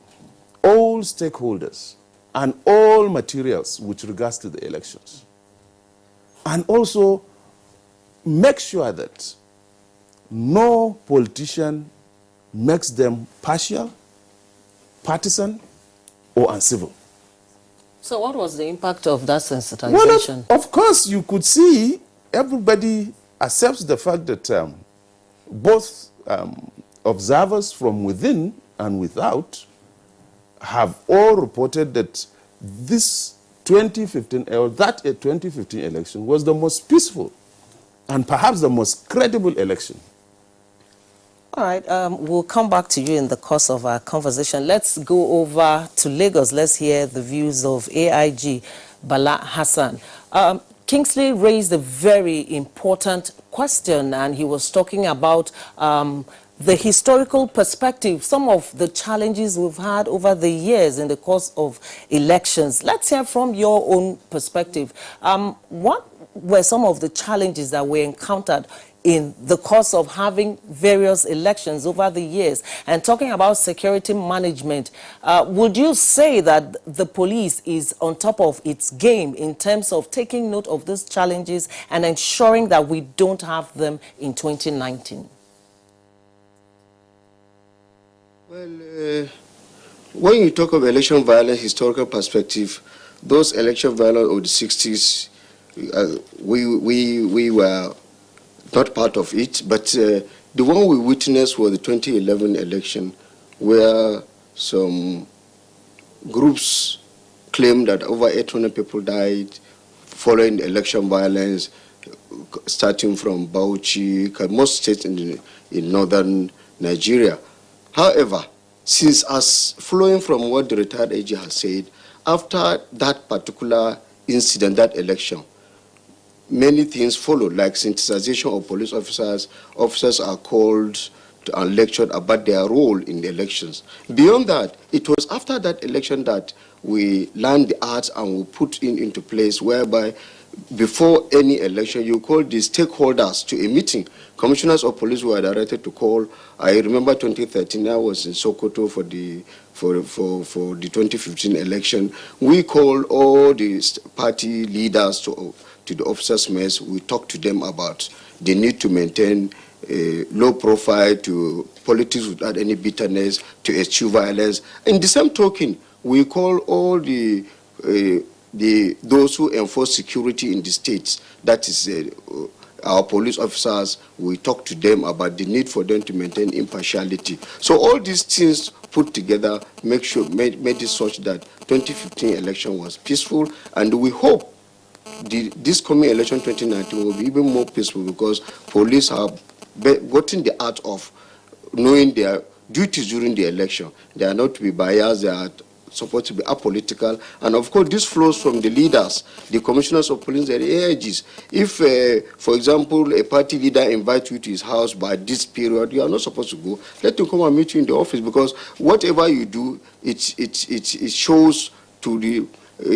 all stakeholders and all materials with regards to the elections. And also make sure that no politician makes them partial, partisan, or uncivil. So what was the impact of that sensitization? Well, of course, you could see everybody accepts the fact that both observers from within and without have all reported that this 2015, or that 2015 election was the most peaceful and perhaps the most credible election. All right, we'll come back to you in the course of our conversation. Let's go over to Lagos. Let's hear the views of AIG Bala Hassan. Kingsley raised a very important question, and he was talking about the historical perspective, some of the challenges we've had over the years in the course of elections. Let's hear from your own perspective. What were some of the challenges that were encountered in the course of having various elections over the years? And talking about security management, would you say that the police is on top of its game in terms of taking note of these challenges and ensuring that we don't have them in 2019? Well, when you talk of election violence, historical perspective, those election violence of the 60s, we were not part of it, but the one we witnessed was the 2011 election, where some groups claimed that over 800 people died, following election violence, starting from Bauchi, most states in northern Nigeria. However, since as flowing from what the retired AG has said, after that particular incident, that election, many things followed, like sensitization of police officers. Officers are called and lectured about their role in the elections. Beyond that, it was after that election that we learned the arts and we put into place whereby before any election, you call the stakeholders to a meeting. Commissioners of police were directed to call. I remember 2013, I was in Sokoto for the 2015 election. We called all the party leaders to the officers' mess. We talked to them about the need to maintain a low profile, to politics without any bitterness, to eschew violence. In the same token, we call all those who enforce security in the states, that is our police officers. We talk to them about the need for them to maintain impartiality. So all these things put together made it such that 2015 election was peaceful, and we hope this coming election 2019 will be even more peaceful, because police have gotten the art of knowing their duties during the election. They are not to be biased, they are supposed to be apolitical, and of course this flows from the leaders, the commissioners of police and the AIGs. If, for example, a party leader invites you to his house by this period, you are not supposed to go. Let him come and meet you in the office, because whatever you do, it shows to the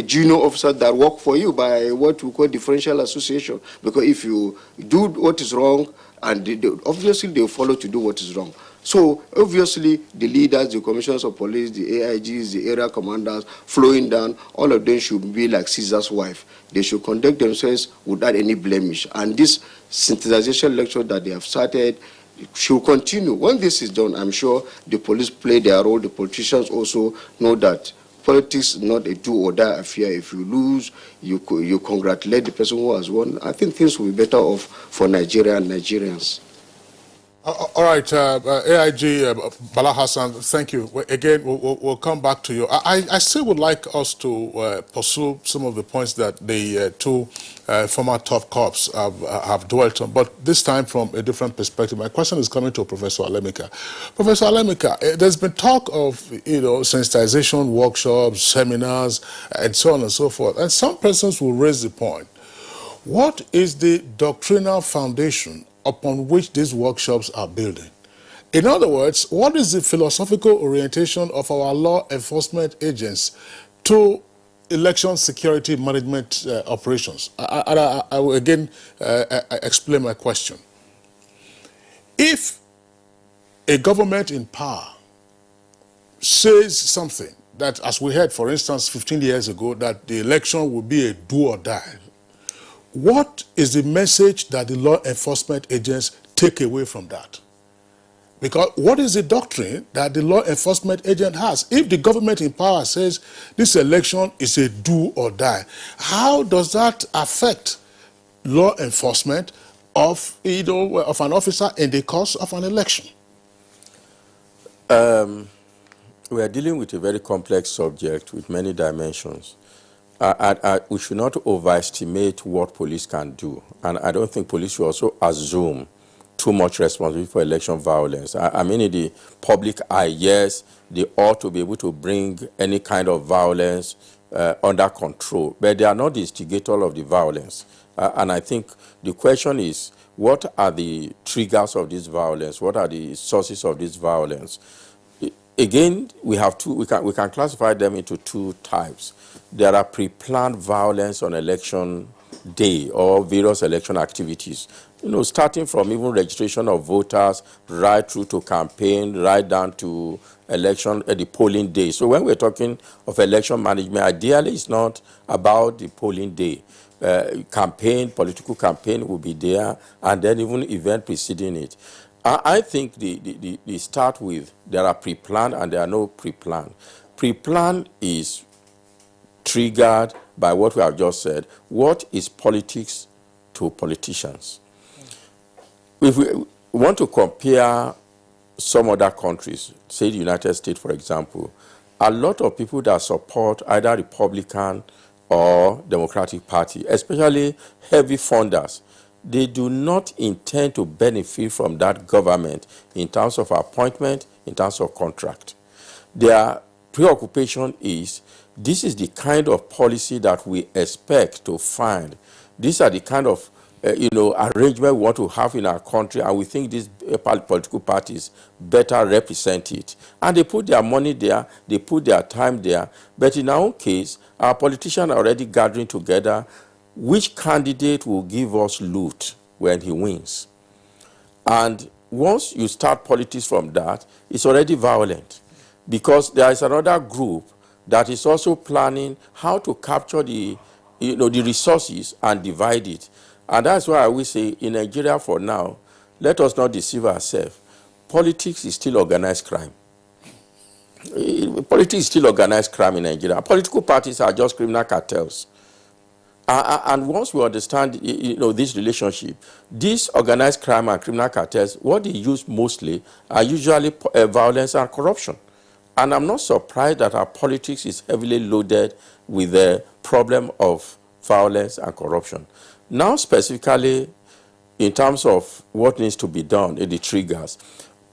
junior officers that work for you by what we call differential association. Because if you do what is wrong, and obviously they follow to do what is wrong. So obviously the leaders, the commissioners of police, the AIGs, the area commanders, flowing down, all of them should be like Caesar's wife. They should conduct themselves without any blemish. And this sensitization lecture that they have started should continue. When this is done, I'm sure the police play their role. The politicians also know that politics is not a do or die affair. If you lose, you congratulate the person who has won. I think things will be better off for Nigeria and Nigerians. All right, AIG Bala Hassan, thank you. Again, we'll come back to you. I still would like us to pursue some of the points that the two former top cops have dwelt on, but this time from a different perspective. My question is coming to Professor Alemika. Professor Alemika, there's been talk of sensitization workshops, seminars, and so on and so forth. And some persons will raise the point: what is the doctrinal foundation upon which these workshops are building? In other words, what is the philosophical orientation of our law enforcement agents to election security management operations? I will again explain my question. If a government in power says something that, as we heard, for instance, 15 years ago, that the election will be a do or die, what is the message that the law enforcement agents take away from that? Because what is the doctrine that the law enforcement agent has? If the government in power says this election is a do or die, how does that affect law enforcement of an officer in the course of an election? We are dealing with a very complex subject with many dimensions. We should not overestimate what police can do. And I don't think police should also assume too much responsibility for election violence. I mean, in the public eye, yes, they ought to be able to bring any kind of violence under control, but they are not the instigator of the violence. And I think the question is, what are the triggers of this violence? What are the sources of this violence? Again, we can classify them into two types. There are pre-planned violence on election day or various election activities. Starting from even registration of voters, right through to campaign, right down to election at the polling day. So when we're talking of election management, ideally it's not about the polling day. Campaign, political campaign will be there, and then even event preceding it. I think they start with there are pre-planned and there are no pre-planned. Pre-planned is triggered by what we have just said. What is politics to politicians? If we want to compare some other countries, say the United States, for example, a lot of people that support either Republican or Democratic Party, especially heavy funders. They do not intend to benefit from that government in terms of appointment, in terms of contract. Their preoccupation is, this is the kind of policy that we expect to find. These are the kind of arrangement we want to have in our country, and we think these political parties better represent it. And they put their money there, they put their time there. But in our own case, our politicians are already gathering together which candidate will give us loot when he wins. And once you start politics from that, it's already violent, because there is another group that is also planning how to capture the resources and divide it. And that's why I will say, in Nigeria for now, let us not deceive ourselves. Politics is still organized crime. Politics is still organized crime in Nigeria. Political parties are just criminal cartels. And once we understand this relationship, these organized crime and criminal cartels, what they use mostly are usually violence and corruption. And I'm not surprised that our politics is heavily loaded with the problem of violence and corruption. Now, specifically, in terms of what needs to be done in the triggers,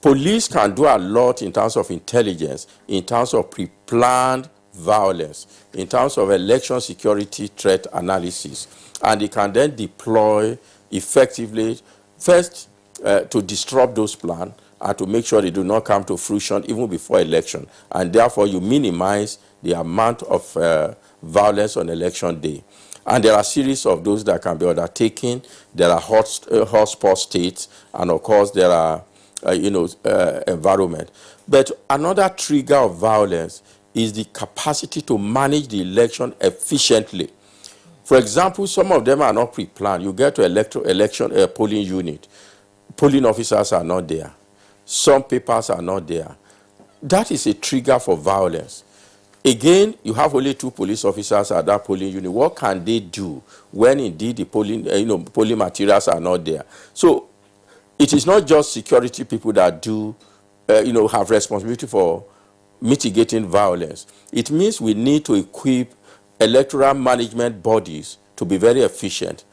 police can do a lot in terms of intelligence, in terms of pre-planned violence, in terms of election security threat analysis, and they can then deploy effectively, first to disrupt those plans and to make sure they do not come to fruition even before election, and therefore you minimize the amount of violence on election day. And there are a series of those that can be undertaken. There are hotspot states, and of course there are environment. But another trigger of violence is the capacity to manage the election efficiently. For example, some of them are not pre-planned. You get to election polling unit. Polling officers are not there. Some papers are not there. That is a trigger for violence. Again, you have only 2 police officers at that polling unit. What can they do when indeed the polling materials are not there? So it is not just security people that do, have responsibility for mitigating violence. It means we need to equip electoral management bodies to be very efficient,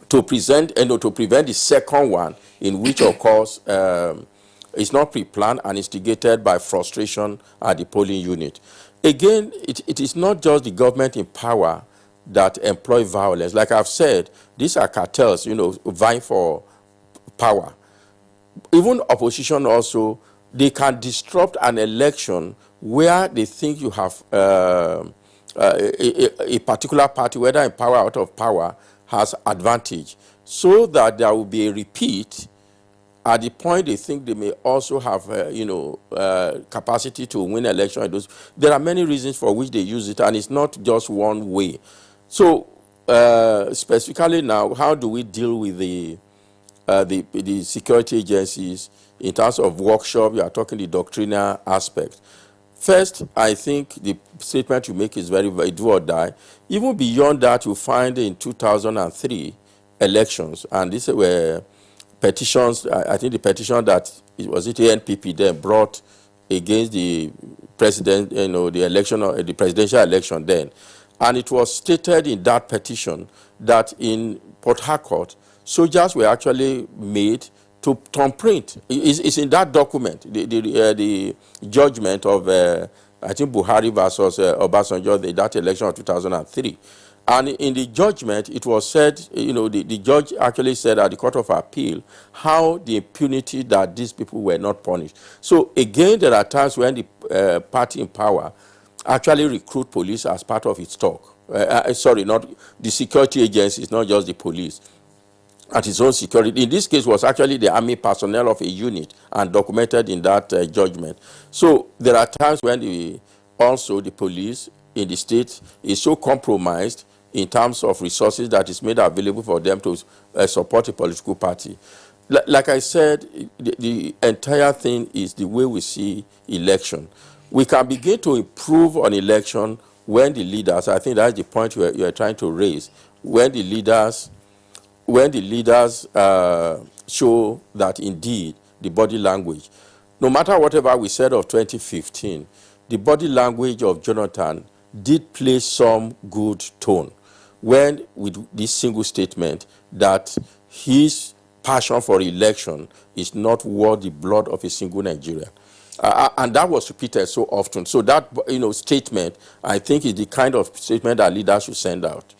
to prevent the second one, in which, of course, it's not pre-planned and instigated by frustration at the polling unit. Again, it is not just the government in power that employ violence. Like I've said, these are cartels, vying for power. Even opposition also, they can disrupt an election where they think you have a particular party, whether in power or out of power, has advantage, so that there will be a repeat at the point they think they may also have, capacity to win election. There are many reasons for which they use it, and it's not just one way. So, specifically now, how do we deal with the security agencies in terms of workshop? You are talking the doctrinal aspect. First, I think the statement you make is very, very do or die. Even beyond that, you find in 2003 elections, and these were petitions. I think the petition that was it the NPP then brought against the president, the election, the presidential election then, and it was stated in that petition that in Port Harcourt, soldiers were actually made to thumbprint. It's in that document, the judgment of I think Buhari versus Obasanjo, that election of 2003. And in the judgment, it was said, the judge actually said at the Court of Appeal how the impunity that these people were not punished. So again, there are times when the party in power actually recruit police as part of its stock. Not the security agencies, not just the police. At its own security. In this case, was actually the army personnel of a unit, and documented in that judgment. So there are times when the police in the state is so compromised in terms of resources that is made available for them to support a political party. Like I said, the entire thing is the way we see election. We can begin to improve on election when the leaders, I think that's the point you are trying to raise, when the leaders show that indeed the body language, no matter whatever we said of 2015, the body language of Jonathan did play some good tone when, with this single statement, that his passion for election is not worth the blood of a single Nigerian. And that was repeated so often. So that, statement, I think, is the kind of statement that leaders should send out.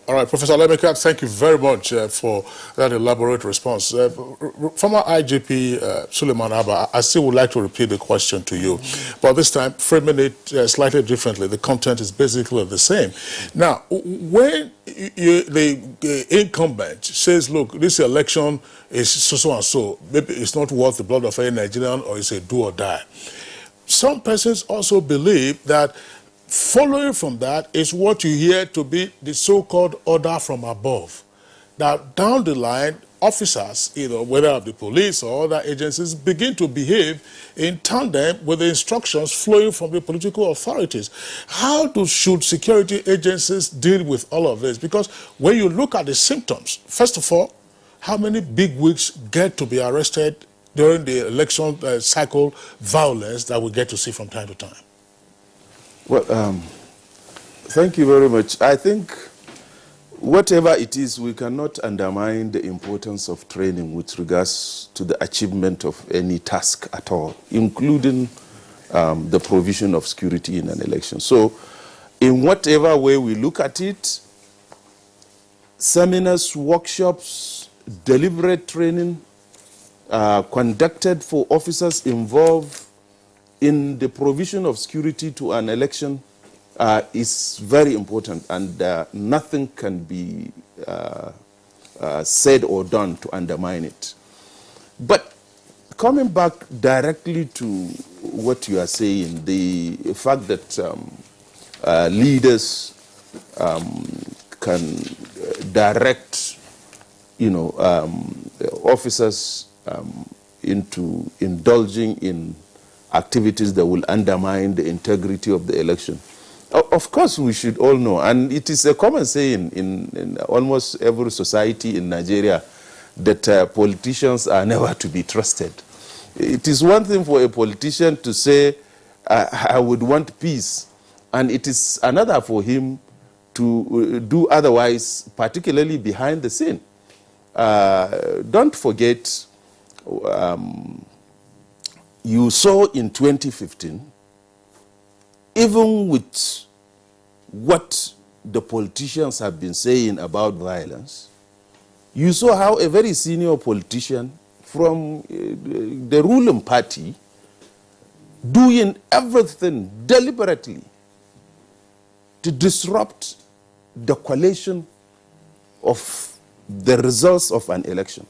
All right, Professor Lemeka, thank you very much for that elaborate response. Former IGP Suleiman Abba, I still would like to repeat the question to you, but this time framing it slightly differently. The content is basically the same. Now, when the incumbent says, look, this election is so and so, maybe it's not worth the blood of any Nigerian, or it's a do or die. Some persons also believe that following from that is what you hear to be the so-called order from above. That down the line, officers, whether of the police or other agencies, begin to behave in tandem with the instructions flowing from the political authorities. How should security agencies deal with all of this? Because when you look at the symptoms, first of all, how many bigwigs get to be arrested during the election cycle violence that we get to see from time to time? Well, thank you very much. I think whatever it is, we cannot undermine the importance of training with regards to the achievement of any task at all, including the provision of security in an election. So, in whatever way we look at it, seminars, workshops, deliberate training conducted for officers involved in the provision of security to an election is very important, and nothing can be said or done to undermine it. But coming back directly to what you are saying, the fact that leaders can direct, officers into indulging in activities that will undermine the integrity of the election. Of course, we should all know, and it is a common saying in almost every society in Nigeria that politicians are never to be trusted. It is one thing for a politician to say, I would want peace, and it is another for him to do otherwise, particularly behind the scene. Don't forget, you saw in 2015, even with what the politicians have been saying about violence, you saw how a very senior politician from the ruling party doing everything deliberately to disrupt the collation of the results of an election.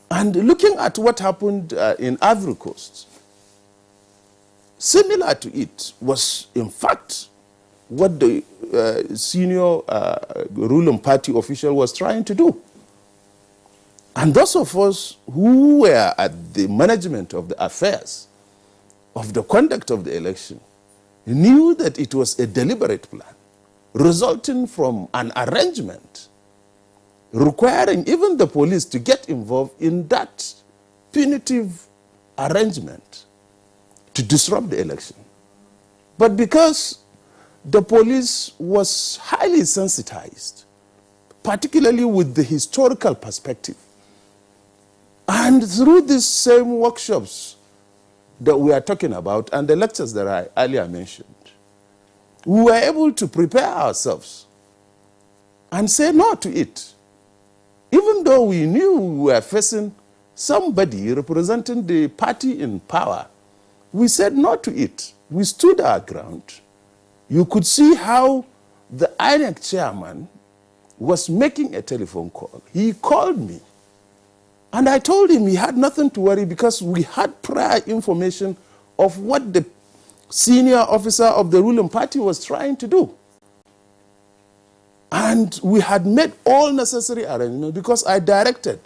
And looking at what happened in Ivory Coast, similar to it was, in fact, what the senior ruling party official was trying to do. And those of us who were at the management of the affairs of the conduct of the election knew that it was a deliberate plan, resulting from an arrangement requiring even the police to get involved in that punitive arrangement to disrupt the election. But because the police was highly sensitized, particularly with the historical perspective, and through these same workshops that we are talking about and the lectures that I earlier mentioned, we were able to prepare ourselves and say no to it. Even though we knew we were facing somebody representing the party in power, we said no to it. We stood our ground. You could see how the INEC chairman was making a telephone call. He called me, and I told him he had nothing to worry because we had prior information of what the senior officer of the ruling party was trying to do. And we had made all necessary arrangements because I directed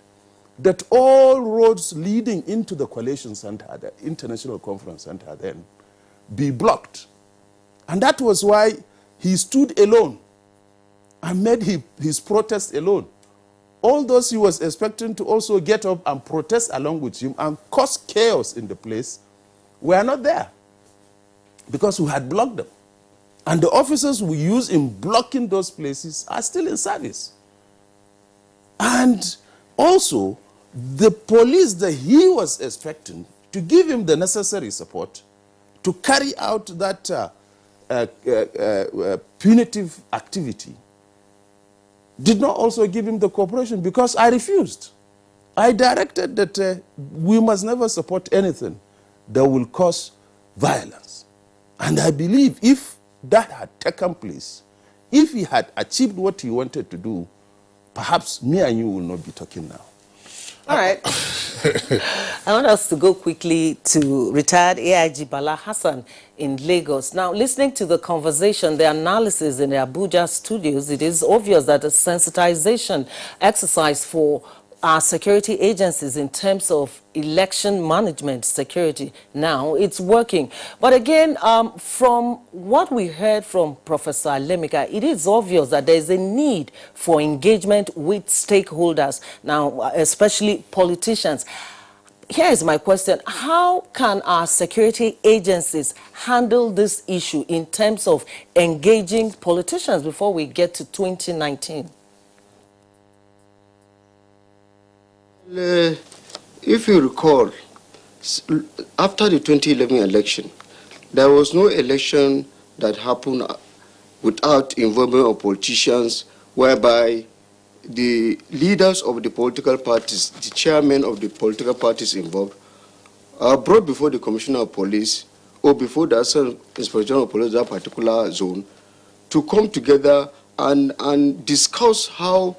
that all roads leading into the coalition center, the international conference center then, be blocked. And that was why he stood alone and made his protest alone. All those he was expecting to also get up and protest along with him and cause chaos in the place were not there because we had blocked them. And the officers we use in blocking those places are still in service. And also, the police that he was expecting to give him the necessary support to carry out that punitive activity did not also give him the cooperation, because I refused. I directed that we must never support anything that will cause violence. And I believe if that had taken place, if he had achieved what he wanted to do, perhaps me and you will not be talking now. All right. I want us to go quickly to retired AIG Bala Hassan in Lagos. Now, listening to the conversation, the analysis in the Abuja studios, it is obvious that a sensitization exercise for our security agencies in terms of election management security now, it's working. But again, from what we heard from Professor Lemika, it is obvious that there is a need for engagement with stakeholders now, especially politicians. Here is my question. How can our security agencies handle this issue in terms of engaging politicians before we get to 2019? If you recall, after the 2011 election, there was no election that happened without involvement of politicians, whereby the leaders of the political parties, the chairmen of the political parties involved, are brought before the commissioner of police or before the assistant inspector general of police of that particular zone to come together and discuss how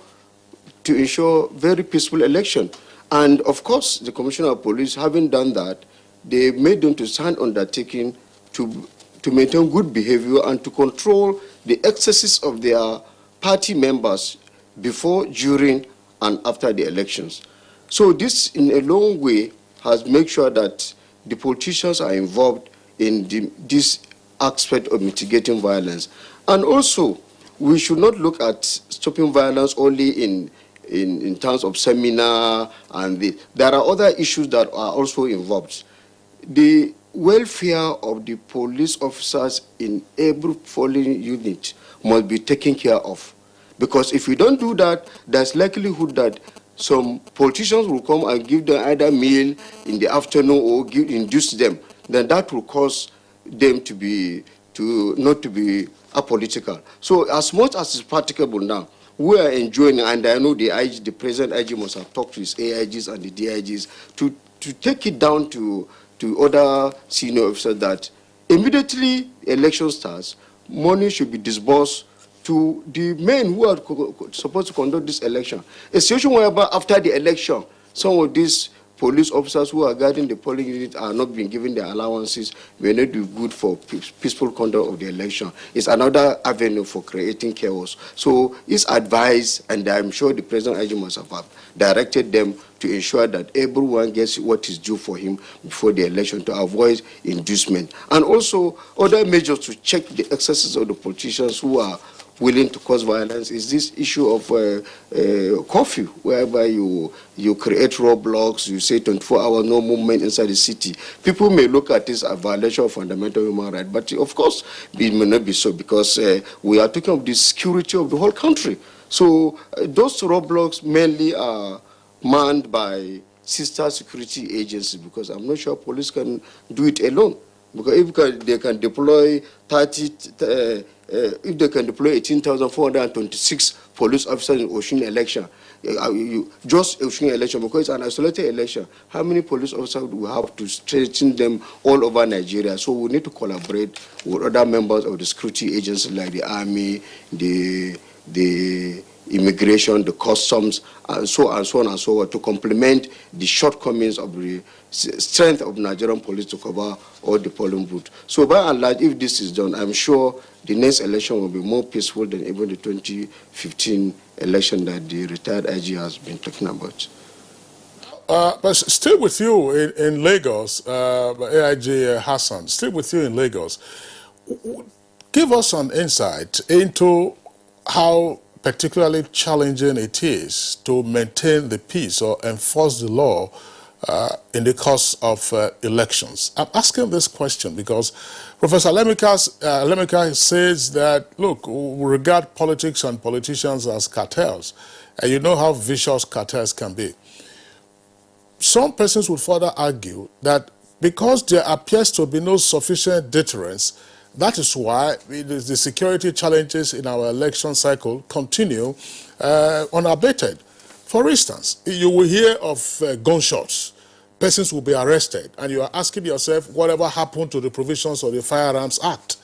to ensure very peaceful election. And of course, the commissioner of police, having done that, they made them to sign undertaking to maintain good behavior and to control the excesses of their party members before, during, and after the elections. So this, in a long way, has made sure that the politicians are involved in this aspect of mitigating violence. And also, we should not look at stopping violence only in terms of seminar, and there are other issues that are also involved. The welfare of the police officers in every polling unit must be taken care of. Because if we don't do that, there's likelihood that some politicians will come and give them either meal in the afternoon or induce them. Then that will cause them not to be apolitical. So as much as it's practicable now, we are enjoying, and I know the present IG must have talked to his AIGs and the DIGs to take it down to other senior officers that immediately election starts, money should be disbursed to the men who are supposed to conduct this election. A situation whereby after the election, some of these police officers who are guarding the polling unit are not being given their allowances may not be good for peaceful conduct of the election. It's another avenue for creating chaos. So it's advised, and I'm sure the President IG must have directed them to ensure that everyone gets what is due for him before the election to avoid inducement. And also other measures to check the excesses of the politicians who are willing to cause violence is this issue of curfew, whereby you create roadblocks, you say 24-hour no movement inside the city. People may look at this as a violation of fundamental human rights, but of course it may not be so, because we are talking of the security of the whole country. So those roadblocks mainly are manned by sister security agencies, because I'm not sure police can do it alone. Because if they can deploy 18,426 police officers in Osun election, just Osun election, because it's an isolated election, how many police officers do we have to strengthen them all over Nigeria? So we need to collaborate with other members of the security agencies like the army, the immigration, the customs, and so on and so on, to complement the shortcomings of the strength of Nigerian police to cover all the polling booths. So by and large, if this is done, I'm sure the next election will be more peaceful than even the 2015 election that the retired IG has been talking about. But still with you in Lagos, AIG Hassan, still with you in Lagos, give us an insight into how particularly challenging it is to maintain the peace or enforce the law in the course of elections? I'm asking this question because Professor Lemeka says that, look, we regard politics and politicians as cartels, and you know how vicious cartels can be. Some persons would further argue that because there appears to be no sufficient deterrence, that is why the security challenges in our election cycle continue unabated. For instance, you will hear of gunshots. Persons will be arrested, and you are asking yourself, whatever happened to the provisions of the Firearms Act?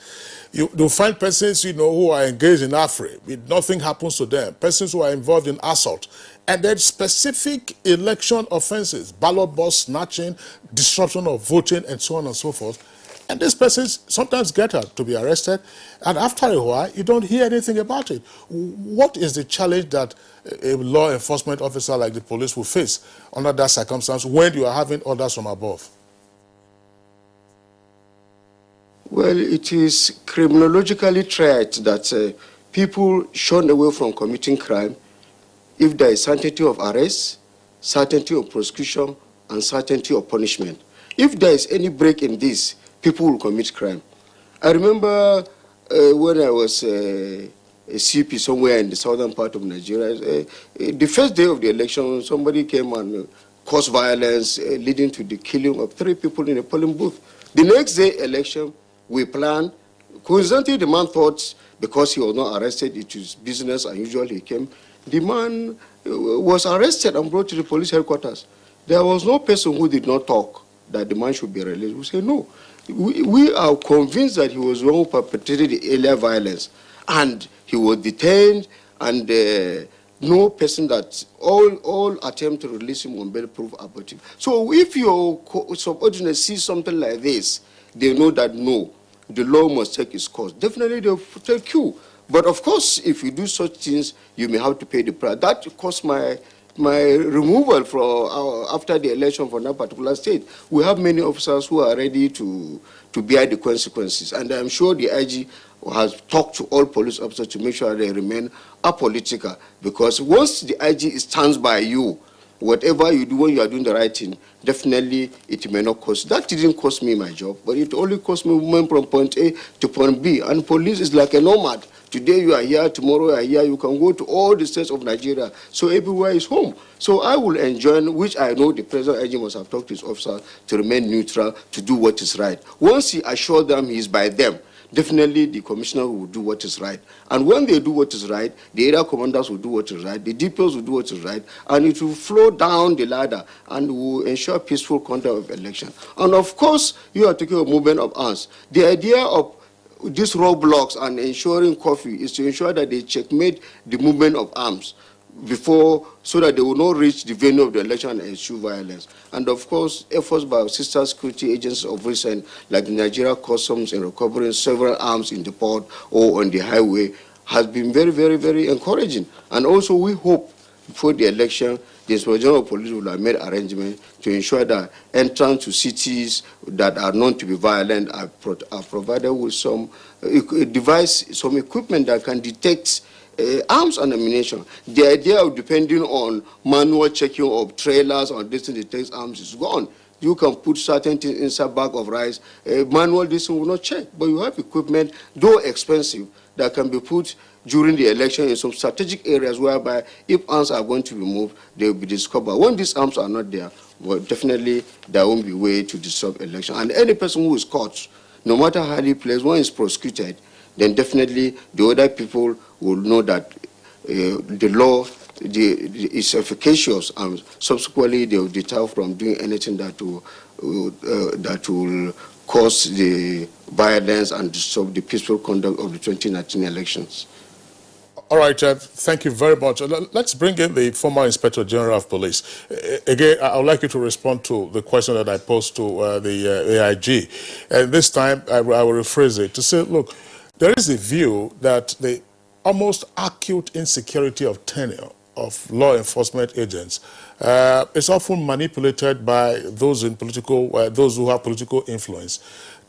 You'll find persons, who are engaged in affray, nothing happens to them. Persons who are involved in assault. And then specific election offenses, ballot box snatching, disruption of voting, and so on and so forth. And these persons sometimes get to be arrested, and after a while, you don't hear anything about it. What is the challenge that a law enforcement officer like the police will face under that circumstance when you are having orders from above? Well, it is criminologically tried that people shun away from committing crime if there is certainty of arrest, certainty of prosecution, and certainty of punishment. If there is any break in this, people will commit crime. I remember when I was a CP somewhere in the southern part of Nigeria, the first day of the election, somebody came and caused violence, leading to the killing of 3 people in a polling booth. The next day election, we planned. Coincidentally, the man thought because he was not arrested, it was business as usual, he came. The man was arrested and brought to the police headquarters. There was no person who did not talk that the man should be released. We say, no. We are convinced that he was the one who perpetrated the earlier violence. And he was detained, and no person that all attempt to release him on bail proved abortive. So if your subordinates see something like this, they know that no, the law must take its course. Definitely they'll take you. But of course, if you do such things, you may have to pay the price. That caused my removal from after the election from that particular state. We have many officers who are ready to bear the consequences. And I'm sure the IG has talked to all police officers to make sure they remain apolitical. Because once the IG stands by you, whatever you do when you are doing the right thing, definitely it may not cost. That didn't cost me my job, but it only cost me movement from point A to point B. And police is like a nomad. Today you are here, tomorrow you are here. You can go to all the states of Nigeria. So everywhere is home. So I will enjoin, which I know the President IG must have talked to his officers to remain neutral, to do what is right. Once he assures them he is by them, definitely the commissioner will do what is right. And when they do what is right, the area commanders will do what is right, the DPOs will do what is right, and it will flow down the ladder and will ensure peaceful conduct of election. And of course, you are talking of movement of arms. The idea of these roadblocks and ensuring curfew is to ensure that they checkmate the movement of arms before, so that they will not reach the venue of the election and ensue violence. And of course, efforts by sister security agencies of recent, like the Nigeria Customs, in recovering several arms in the port or on the highway, has been very, very, very encouraging. And also, we hope before the election, the Inspector General of Police will have made arrangements to ensure that entrance to cities that are known to be violent are provided with some device, some equipment that can detect arms and ammunition. The idea of depending on manual checking of trailers or this detects arms is gone. You can put certain things inside bag of rice. Manual this will not check, but you have equipment, though expensive, that can be put during the election in some strategic areas whereby if arms are going to be moved, they will be discovered. When these arms are not there, well, definitely there won't be a way to disrupt election. And any person who is caught, no matter how he plays, when he's prosecuted, then definitely the other people will know that the law is efficacious, and subsequently they will deter from doing anything that will cause the violence and disrupt the peaceful conduct of the 2019 elections. All right, thank you very much. Let's bring in the former Inspector General of Police. Again, I would like you to respond to the question that I posed to the AIG. And this time, I will rephrase it to say, look, there is a view that the almost acute insecurity of tenure of law enforcement agents is often manipulated by those in those who have political influence,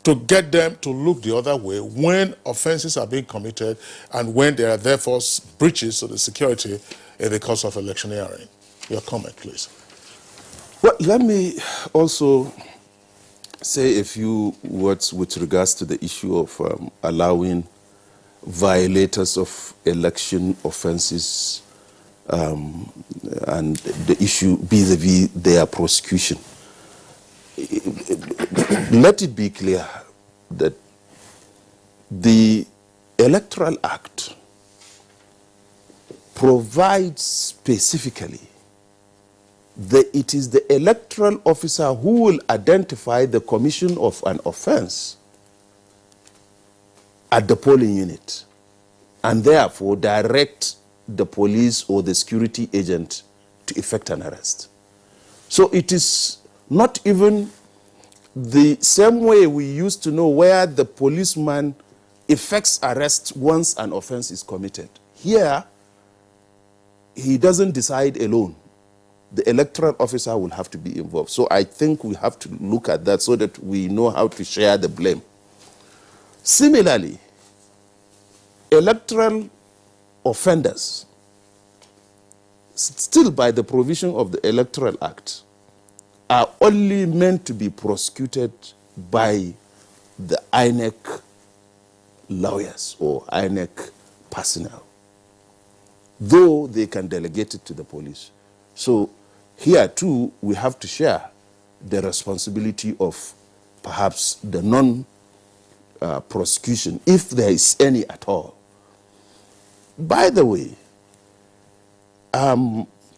to get them to look the other way when offenses are being committed and when there are therefore breaches of the security in the course of electioneering. Your comment, please. Well, let me also say a few words with regards to the issue of allowing violators of election offenses and the issue vis-a-vis their prosecution. Let it be clear that the Electoral Act provides specifically that it is the electoral officer who will identify the commission of an offense at the polling unit and therefore direct the police or the security agent to effect an arrest. So it is not even the same way we used to know where the policeman effects arrest once an offense is committed. Here, he doesn't decide alone. The electoral officer will have to be involved. So I think we have to look at that so that we know how to share the blame. Similarly, electoral offenders, still by the provision of the Electoral Act, are only meant to be prosecuted by the INEC lawyers or INEC personnel, though they can delegate it to the police. So here too, we have to share the responsibility of perhaps the non-prosecution, if there is any at all. By the way,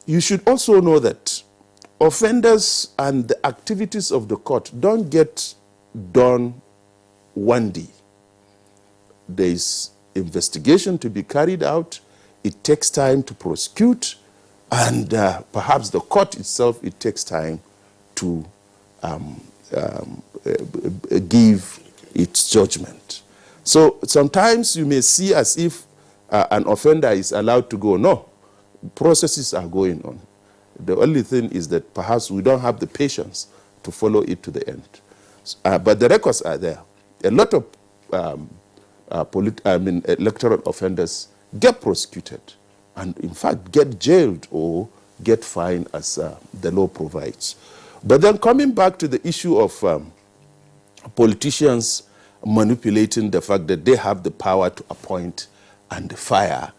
you should also know that offenders and the activities of the court don't get done one day. There is investigation to be carried out. It takes time to prosecute, and perhaps the court itself, it takes time to give its judgment. So sometimes you may see as if an offender is allowed to go. No, processes are going on. The only thing is that perhaps we don't have the patience to follow it to the end. But the records are there. A lot of electoral offenders get prosecuted and in fact get jailed or get fined as the law provides. But then coming back to the issue of politicians manipulating the fact that they have the power to appoint and fire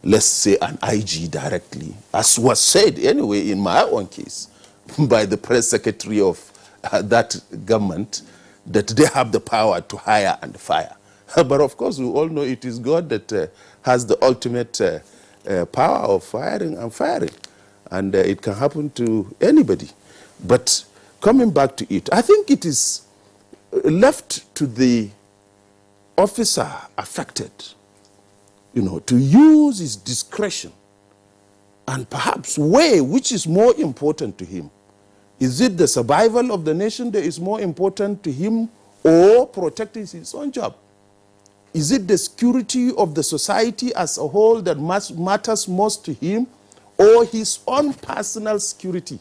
let's say an IG directly, as was said anyway in my own case by the press secretary of that government, that they have the power to hire and fire. But of course we all know it is God that has the ultimate power of hiring and firing, and it can happen to anybody. But coming back to it, I think it is left to the officer affected, to use his discretion and perhaps weigh which is more important to him. Is it the survival of the nation that is more important to him, or protecting his own job? Is it the security of the society as a whole that matters most to him, or his own personal security?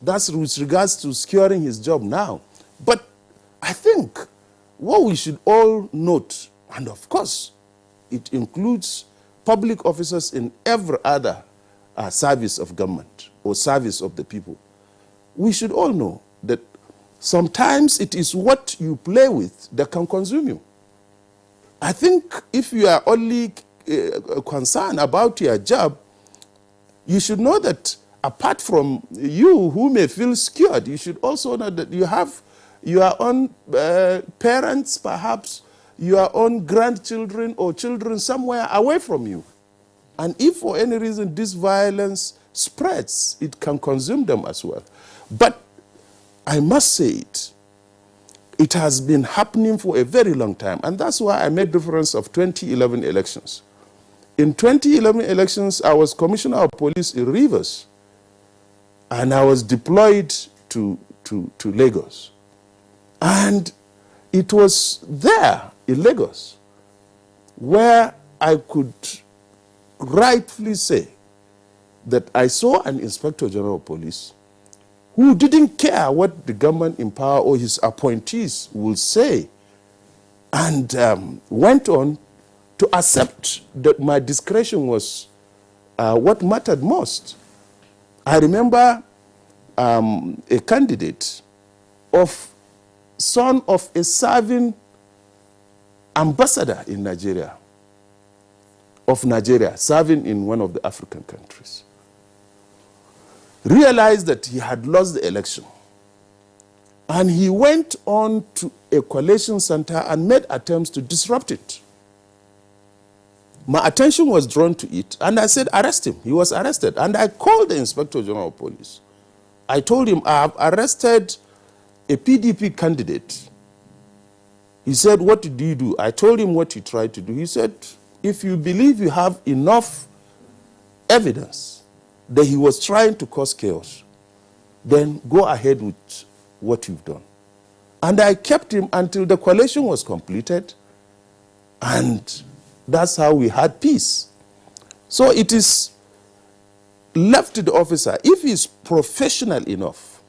That's with regards to securing his job now. But I think what we should all note, and of course it includes public officers in every other service of government or service of the people, we should all know that sometimes it is what you play with that can consume you. I think if you are only concerned about your job, you should know that apart from you who may feel scared, you should also know that you have your own parents, perhaps your own grandchildren or children somewhere away from you. And if for any reason this violence spreads, it can consume them as well. But I must say it has been happening for a very long time, and that's why I made reference of 2011 elections. In 2011 elections, I was Commissioner of Police in Rivers, and I was deployed to Lagos. And it was there in Lagos where I could rightfully say that I saw an Inspector General of Police who didn't care what the government in power or his appointees will say, and went on to accept that my discretion was what mattered most. I remember a candidate son of a serving ambassador in Nigeria, serving in one of the African countries, realized that he had lost the election. And he went on to a collation center and made attempts to disrupt it. My attention was drawn to it, and I said, arrest him. He was arrested. And I called the Inspector General of Police. I told him, I have arrested a PDP candidate. He said, what did you do? I told him what he tried to do. He said, if you believe you have enough evidence that he was trying to cause chaos, then go ahead with what you've done. And I kept him until the collation was completed, and that's how we had peace. So it is left to the officer. If he's professional enough,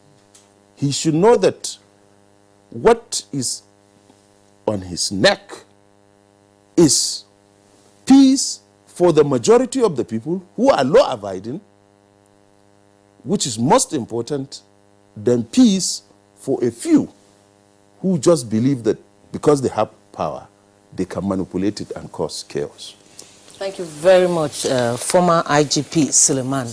he should know that what is on his neck is peace for the majority of the people who are law-abiding, which is most important, than peace for a few who just believe that because they have power, they can manipulate it and cause chaos. Thank you very much, former IGP Suleiman.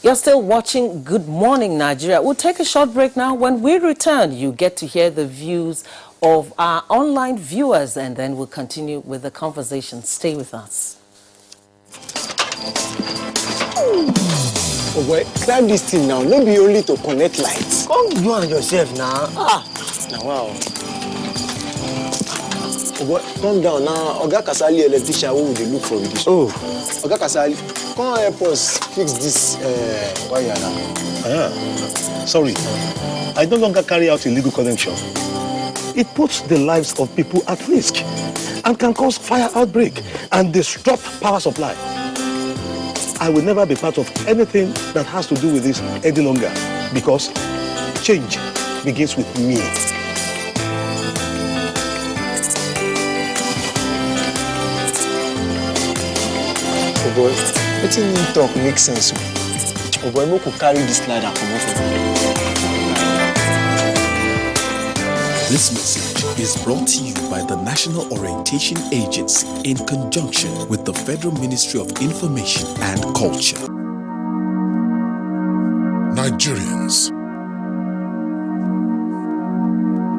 You're still watching Good Morning Nigeria. We'll take a short break now. When we return, you get to hear the views of our online viewers, and then we'll continue with the conversation. Stay with us. Oh boy, climb this thing now. No be only to connect lights. Come do on yourself now. Now wow. Oh boy, calm down now. Oga Kasali electrician who will look for this. Oh, Oga Kasali, come help us fix this wire now. Sorry, I no longer carry out illegal connection. It puts the lives of people at risk and can cause fire outbreak and disrupt power supply. I will never be part of anything that has to do with this any longer, because change begins with me. Oh boy, letting you talk makes sense. Oh boy, we could carry this ladder from over. This message is brought to you by the National Orientation Agency in conjunction with the Federal Ministry of Information and Culture. Nigerians.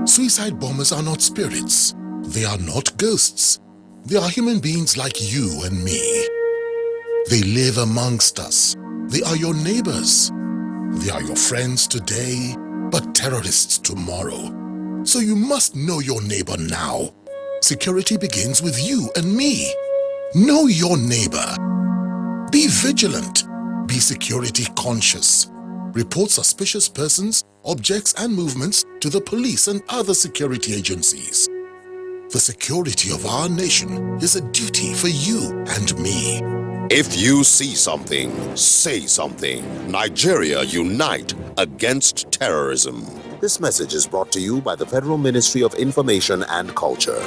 Suicide bombers are not spirits. They are not ghosts. They are human beings like you and me. They live amongst us. They are your neighbors. They are your friends today, but terrorists tomorrow. So you must know your neighbor now. Security begins with you and me. Know your neighbor. Be vigilant. Be security conscious. Report suspicious persons, objects, and movements to the police and other security agencies. The security of our nation is a duty for you and me. If you see something, say something. Nigeria unite against terrorism. This message is brought to you by the Federal Ministry of Information and Culture.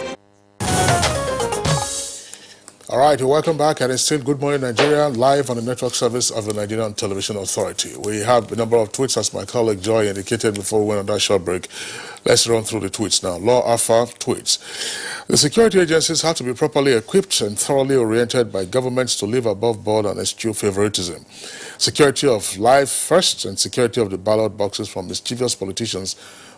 All right, welcome back, and it's still Good Morning Nigeria, live on the network service of the Nigerian Television Authority. We have a number of tweets, as my colleague Joy indicated before we went on that short break. Let's run through the tweets now. Law Alpha tweets: the security agencies have to be properly equipped and thoroughly oriented by governments to live above board and eschew favoritism. Security of life first, and security of the ballot boxes from mischievous politicians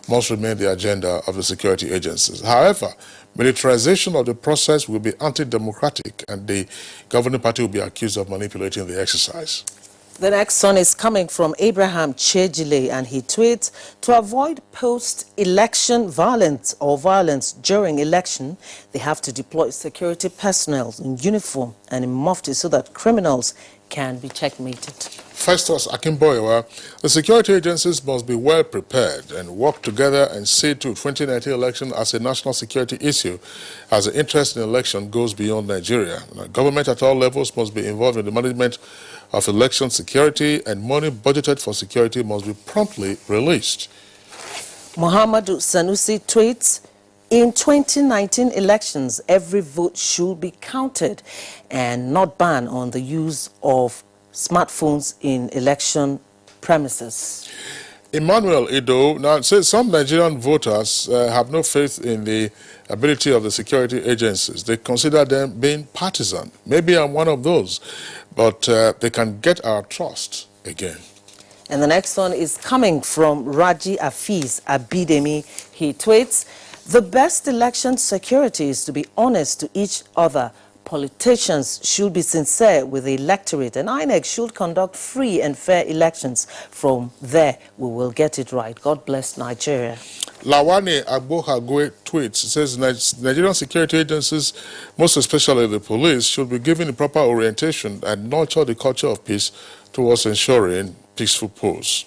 must remain the agenda of the security agencies. However, militarization of the process will be anti-democratic, and the governing party will be accused of manipulating the exercise. The next one is coming from Abraham Chejile, and he tweets, to avoid post-election violence or violence during election, they have to deploy security personnel in uniform and in mufti so that criminals can be checkmated. Festus Akimboyewa, the security agencies must be well prepared and work together and see to 2019 election as a national security issue, as the interest in election goes beyond Nigeria. Now, government at all levels must be involved in the management of election security, and money budgeted for security must be promptly released. Muhammadu Sanusi tweets, in 2019 elections, every vote should be counted and not ban on the use of smartphones in election premises. Emmanuel Ido now says some Nigerian voters have no faith in the ability of the security agencies. They consider them being partisan. Maybe I'm one of those, but they can get our trust again. And the next one is coming from Raji Afiz Abidemi. He tweets, "The best election security is to be honest to each other. Politicians should be sincere with the electorate, and INEC should conduct free and fair elections. From there, we will get it right. God bless Nigeria." Lawane Agbohagwe tweets, says Nigerian security agencies, most especially the police, should be given the proper orientation and nurture the culture of peace towards ensuring peaceful polls.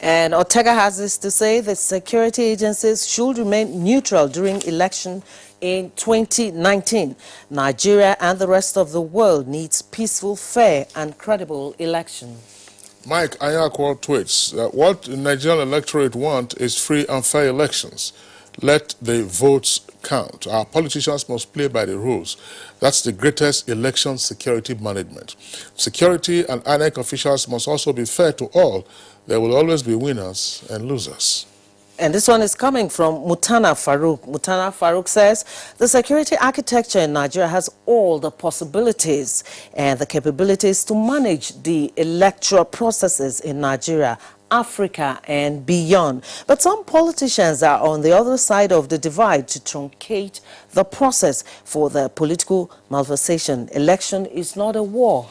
And Ortega has this to say: the security agencies should remain neutral during election in 2019. Nigeria and the rest of the world needs peaceful, fair and credible elections. Mike Ayakwa tweets, what the Nigerian electorate want is free and fair elections. Let the votes count. Our politicians must play by the rules. That's the greatest election security management. Security and INEC officials must also be fair to all. There will always be winners and losers. And this one is coming from Mutana Farouk. Mutana Farouk says, the security architecture in Nigeria has all the possibilities and the capabilities to manage the electoral processes in Nigeria, Africa and beyond. But some politicians are on the other side of the divide to truncate the process for the political malversation. Election is not a war.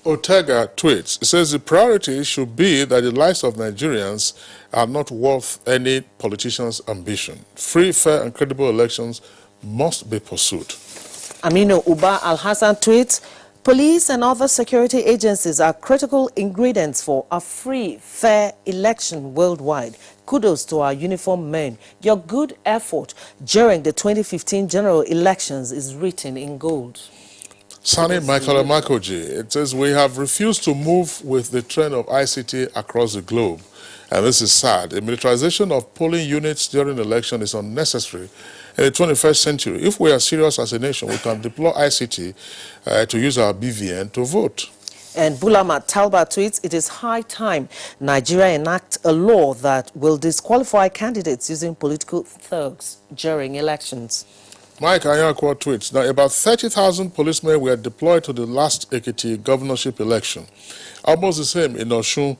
Ortega tweets, it says the priority should be that the lives of Nigerians are not worth any politician's ambition. Free, fair and credible elections must be pursued. Aminu Uba Al-Hassan tweets, police and other security agencies are critical ingredients for a free, fair election worldwide. Kudos to our uniformed men. Your good effort during the 2015 general elections is written in gold. Sani Michael Makoji, it says, we have refused to move with the trend of ICT across the globe. And this is sad. The militarization of polling units during election is unnecessary in the 21st century. If we are serious as a nation, we can deploy ICT to use our BVN to vote. And Bulama Talba tweets, it is high time Nigeria enact a law that will disqualify candidates using political thugs during elections. Mike Ayakwa tweets, now about 30,000 policemen were deployed to the last Ekiti governorship election. Almost the same in Osun.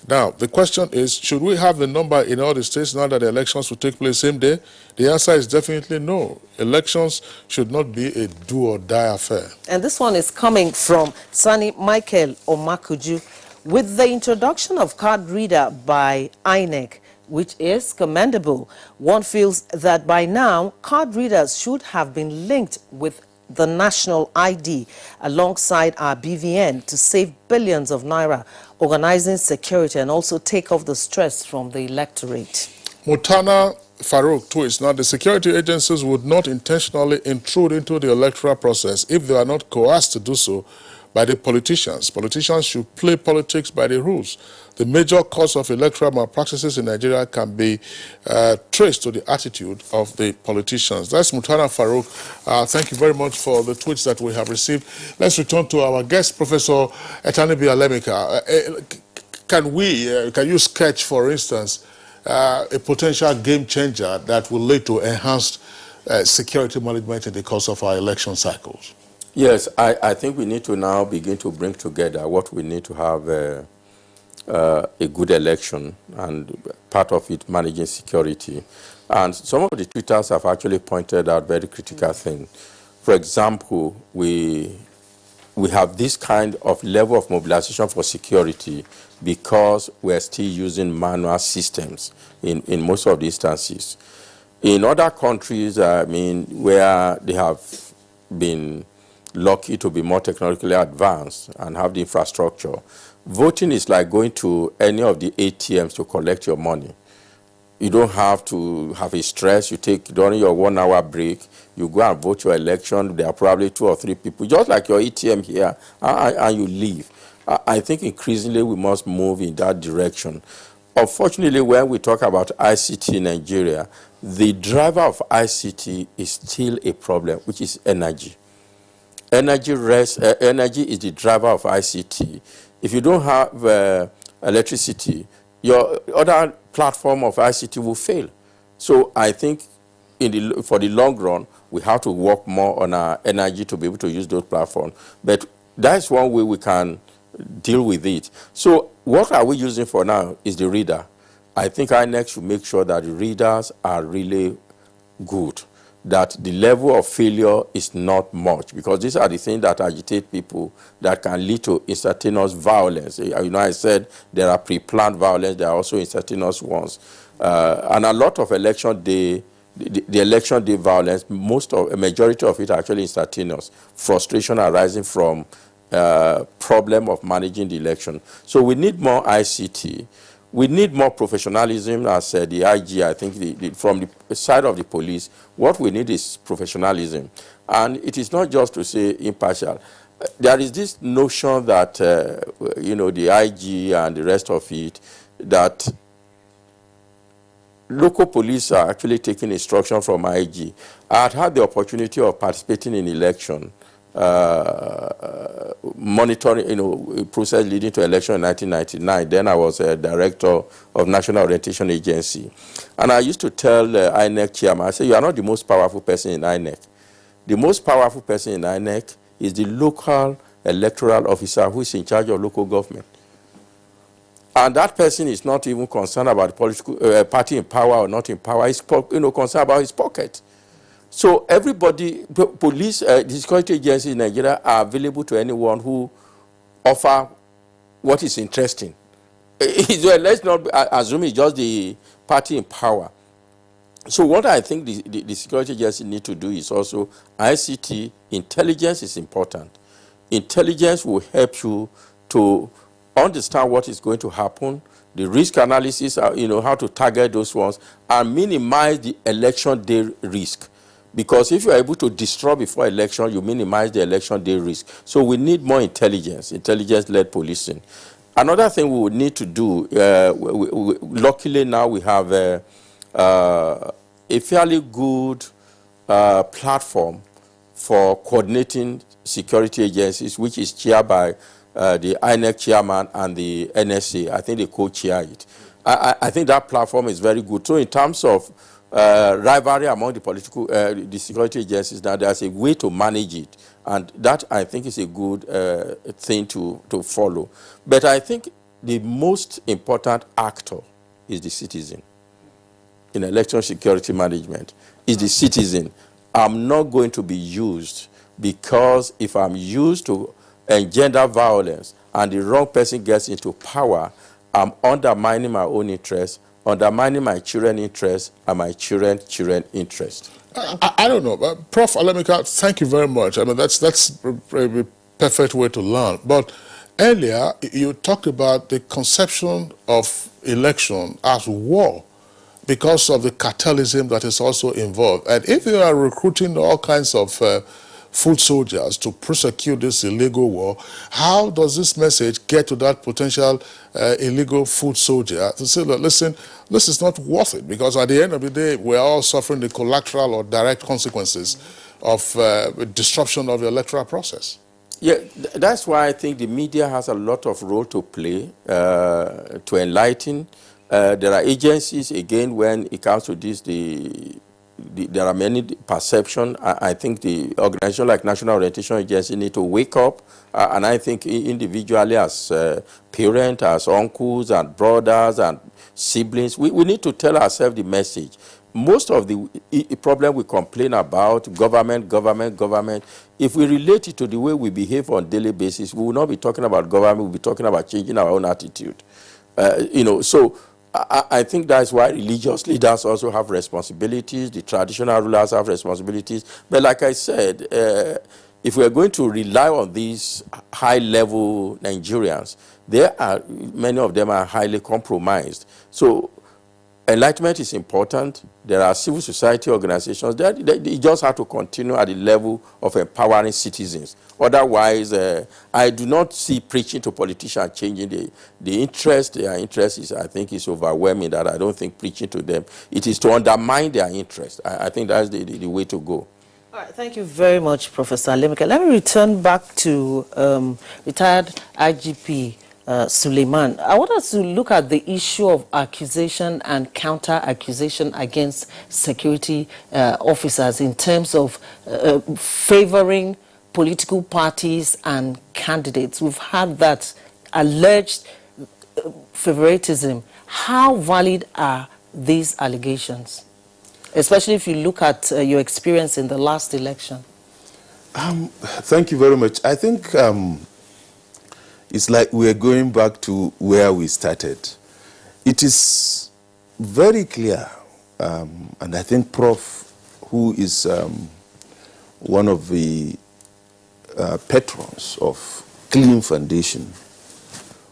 Now, the question is, should we have the number in all the states now that the elections will take place same day? The answer is definitely no. Elections should not be a do-or-die affair. And this one is coming from Sani Michael Omakuju. With the introduction of card reader by INEC, which is commendable, one feels that by now card readers should have been linked with the national ID alongside our BVN to save billions of naira, organizing security and also take off the stress from the electorate. Mutana Farouk tweets, now the security agencies would not intentionally intrude into the electoral process if they are not coerced to do so by the politicians. Politicians should play politics by the rules. The major cause of electoral malpractices in Nigeria can be traced to the attitude of the politicians. That's Mutana Farouk. Thank you very much for the tweets that we have received. Let's return to our guest, Professor Etanibi Alemika. Can you sketch, for instance, a potential game changer that will lead to enhanced security management in the course of our election cycles? Yes, I think we need to now begin to bring together what we need to have a good election, and part of it managing security. And some of the tweeters have actually pointed out very critical things. For example, we have this kind of level of mobilization for security because we're still using manual systems in most of the instances. In other countries, I mean, where they have been lucky to be more technologically advanced and have the infrastructure, voting is like going to any of the ATMs to collect your money. You don't have to have a stress. You take, during your 1 hour break, you go and vote your election. There are probably 2 or 3 people, just like your ATM here, and you leave. I think increasingly we must move in that direction. Unfortunately, when we talk about ICT in Nigeria, the driver of ICT is still a problem, which is energy. Energy is the driver of ICT. If you don't have electricity, your other platform of ICT will fail. So I think for the long run, we have to work more on our energy to be able to use those platforms. But that's one way we can deal with it. So what are we using for now is the reader. I think INEC should make sure that the readers are really good, that the level of failure is not much, because these are the things that agitate people that can lead to instantaneous violence. You know, I said there are pre-planned violence, there are also instantaneous ones. And a lot of election day, the election day violence, a majority of it actually instantaneous. Frustration arising from problem of managing the election. So we need more ICT. We need more professionalism, as the IG, I think, from the side of the police. What we need is professionalism. And it is not just to say impartial. There is this notion that, you know, the IG and the rest of it, that local police are actually taking instruction from IG. I had had the opportunity of participating in election, monitoring, you know, process leading to election in 1999. Then I was a director of National Orientation Agency. And I used to tell INEC chairman, I said, you are not the most powerful person in INEC. The most powerful person in INEC is the local electoral officer who is in charge of local government. And that person is not even concerned about the political party in power or not in power. He's, you know, concerned about his pocket. So everybody, police, the security agencies in Nigeria are available to anyone who offer what is interesting. Let's not assume it's just the party in power. So what I think the security agencies need to do is also ICT. Intelligence is important. Intelligence will help you to understand what is going to happen, the risk analysis, you know, how to target those ones, and minimize the election day risk. Because if you are able to destroy before election, you minimize the election day risk. So we need more intelligence, intelligence-led policing. Another thing we would need to do, luckily now we have a fairly good platform for coordinating security agencies, which is chaired by the INEC chairman and the NSA. I think they co-chair it. I think that platform is very good. So in terms of rivalry among the security agencies, now there's a way to manage it, and that I think is a good thing to follow. But I think the most important actor is the citizen in election security management. Is the citizen. I'm not going to be used, because if I'm used to engender violence and the wrong person gets into power, I'm undermining my own interests, undermining my children's interests, and my children's interests. I don't know, Prof. Alemika, thank you very much. I mean, that's a perfect way to learn. But earlier, you talked about the conception of election as war because of the cartelism that is also involved. And if you are recruiting all kinds of foot soldiers to prosecute this illegal war, how does this message get to that potential illegal foot soldier to say, look, listen, this is not worth it, because at the end of the day, we're all suffering the collateral or direct consequences of disruption of the electoral process? Yeah, that's why I think the media has a lot of role to play to enlighten. There are agencies, again, when it comes to this, there are many perceptions. I think the organization like National Orientation Agency need to wake up, and I think individually as parents, as uncles and brothers and siblings, we need to tell ourselves the message. Most of the problem we complain about, government, if we relate it to the way we behave on a daily basis, we will not be talking about government, we'll be talking about changing our own attitude. You know, so I think that's why religious leaders also have responsibilities, the traditional rulers have responsibilities. But like I said, if we're going to rely on these high-level Nigerians, many of them are highly compromised. So enlightenment is important. There are civil society organizations. They just have to continue at the level of empowering citizens. Otherwise, I do not see preaching to politicians changing the interest. Their interest is, I think, is overwhelming. That I don't think preaching to them. It is to undermine their interest. I think that's the way to go. All right, thank you very much, Professor Alemika. Let me return back to retired IGP Suleiman. I want us to look at the issue of accusation and counter-accusation against security officers in terms of favoring political parties and candidates. We've had that alleged favoritism. How valid are these allegations, especially if you look at your experience in the last election? Thank you very much. I think it's like we're going back to where we started. It is very clear, and I think Prof, who is one of the patrons of Clean Foundation,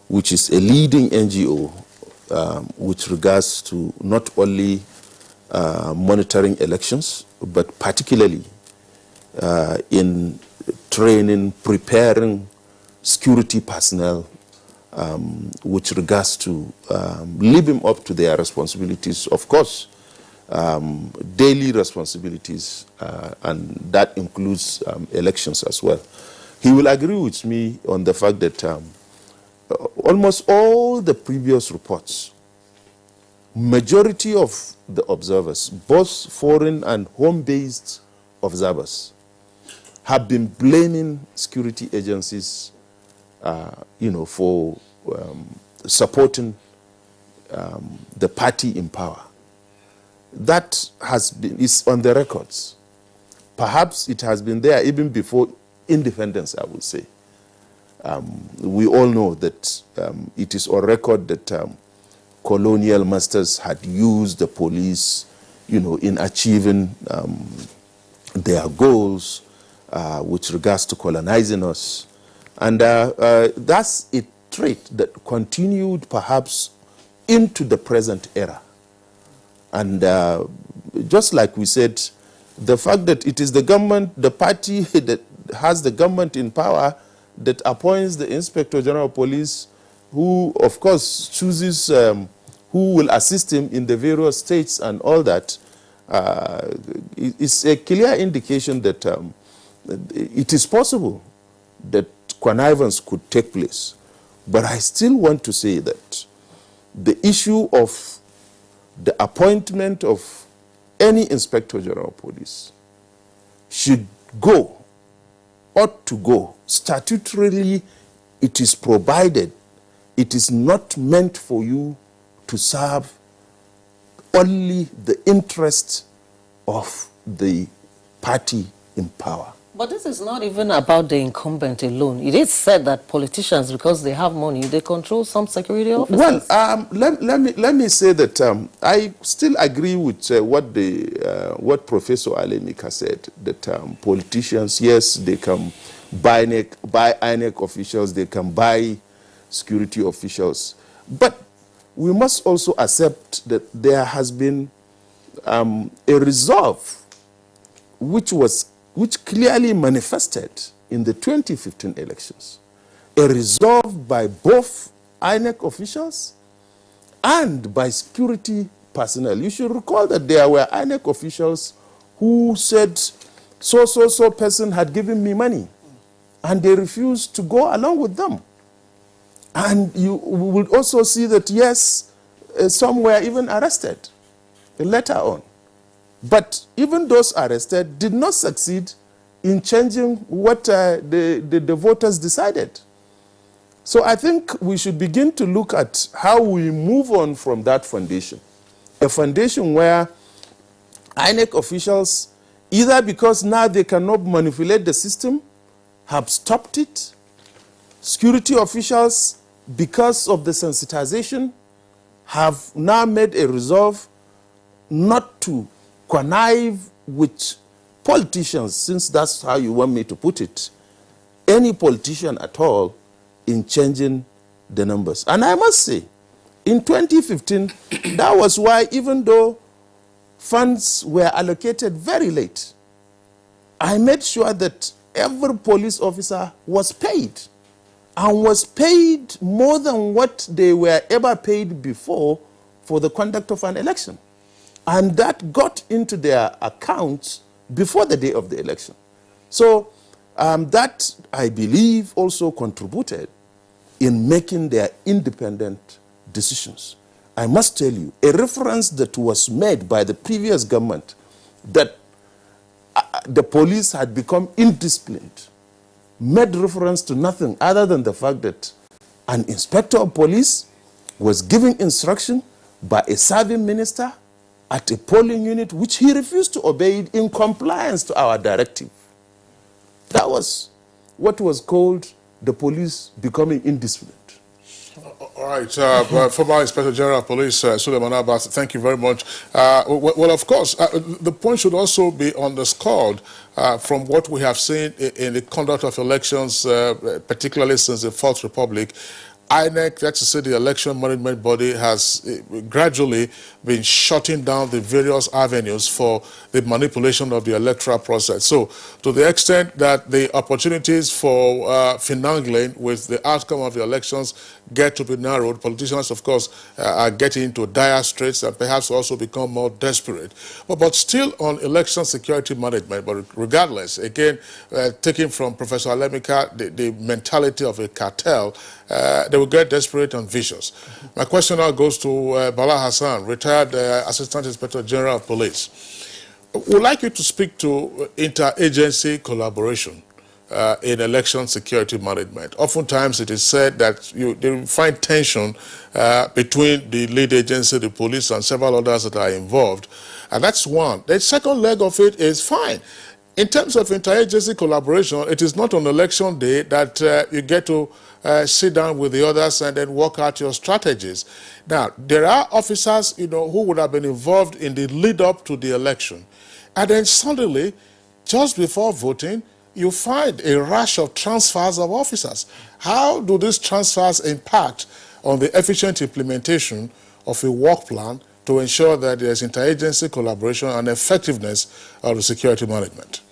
which is a leading NGO with regards to not only monitoring elections, but particularly in training, preparing security personnel with regards to living up to their responsibilities, of course, daily responsibilities, and that includes elections as well. He will agree with me on the fact that almost all the previous reports, majority of the observers, both foreign and home-based observers, have been blaming security agencies, for supporting the party in power. That is on the records. Perhaps it has been there even before independence, I would say. We all know that it is on record that colonial masters had used the police, in achieving their goals with regards to colonizing us. And that's a trait that continued perhaps into the present era. And just like we said, the fact that it is the government, the party that has the government in power, that appoints the Inspector General of Police, who of course chooses who will assist him in the various states and all that, is a clear indication that it is possible that connivance could take place. But I still want to say that the issue of the appointment of any Inspector General of Police should go, ought to go. Statutorily, it is provided. It is not meant for you to serve only the interest of the party in power. But this is not even about the incumbent alone. It is said that politicians, because they have money, they control some security officers. Well, let me say that I still agree with what Professor Alemika said, that politicians, yes, they can buy INEC officials, they can buy security officials. But we must also accept that there has been a resolve which clearly manifested in the 2015 elections. A resolve by both INEC officials and by security personnel. You should recall that there were INEC officials who said, so person had given me money, and they refused to go along with them. And you will also see that, yes, some were even arrested later on. But even those arrested did not succeed in changing what the voters decided. So I think we should begin to look at how we move on from that foundation. A foundation where INEC officials, either because now they cannot manipulate the system, have stopped it. Security officials, because of the sensitization, have now made a resolve not to connive with politicians, since that's how you want me to put it, any politician at all, in changing the numbers. And I must say, in 2015, that was why, even though funds were allocated very late, I made sure that every police officer was paid, and was paid more than what they were ever paid before for the conduct of an election. And that got into their accounts before the day of the election. So that, I believe, also contributed in making their independent decisions. I must tell you, a reference that was made by the previous government that the police had become indisciplined made reference to nothing other than the fact that an inspector of police was giving instruction by a serving minister at a polling unit which he refused to obey it in compliance to our directive. That was what was called the police becoming indisciplined. All right, former Inspector General of Police, Suleiman Abbas, thank you very much. Well, of course, the point should also be underscored from what we have seen in the conduct of elections, particularly since the Fourth Republic. INEC, that's to say the election management body, has gradually been shutting down the various avenues for the manipulation of the electoral process. So, to the extent that the opportunities for finagling with the outcome of the elections get to be narrowed, politicians, of course, are getting into dire straits and perhaps also become more desperate. But still on election security management, but regardless, again, taking from Professor Alemika the mentality of a cartel, they will get desperate and vicious. My question now goes to Bala Hassan, retired Assistant Inspector General of Police. We'd like you to speak to interagency collaboration in election security management. Oftentimes it is said that they find tension between the lead agency, the police, and several others that are involved. And that's one. The second leg of it is fine. In terms of interagency collaboration, it is not on election day that you get to sit down with the others and then work out your strategies. Now, there are officers, who would have been involved in the lead up to the election. And then suddenly, just before voting, you find a rush of transfers of officers. How do these transfers impact on the efficient implementation of a work plan to ensure that there's interagency collaboration and effectiveness of the security management?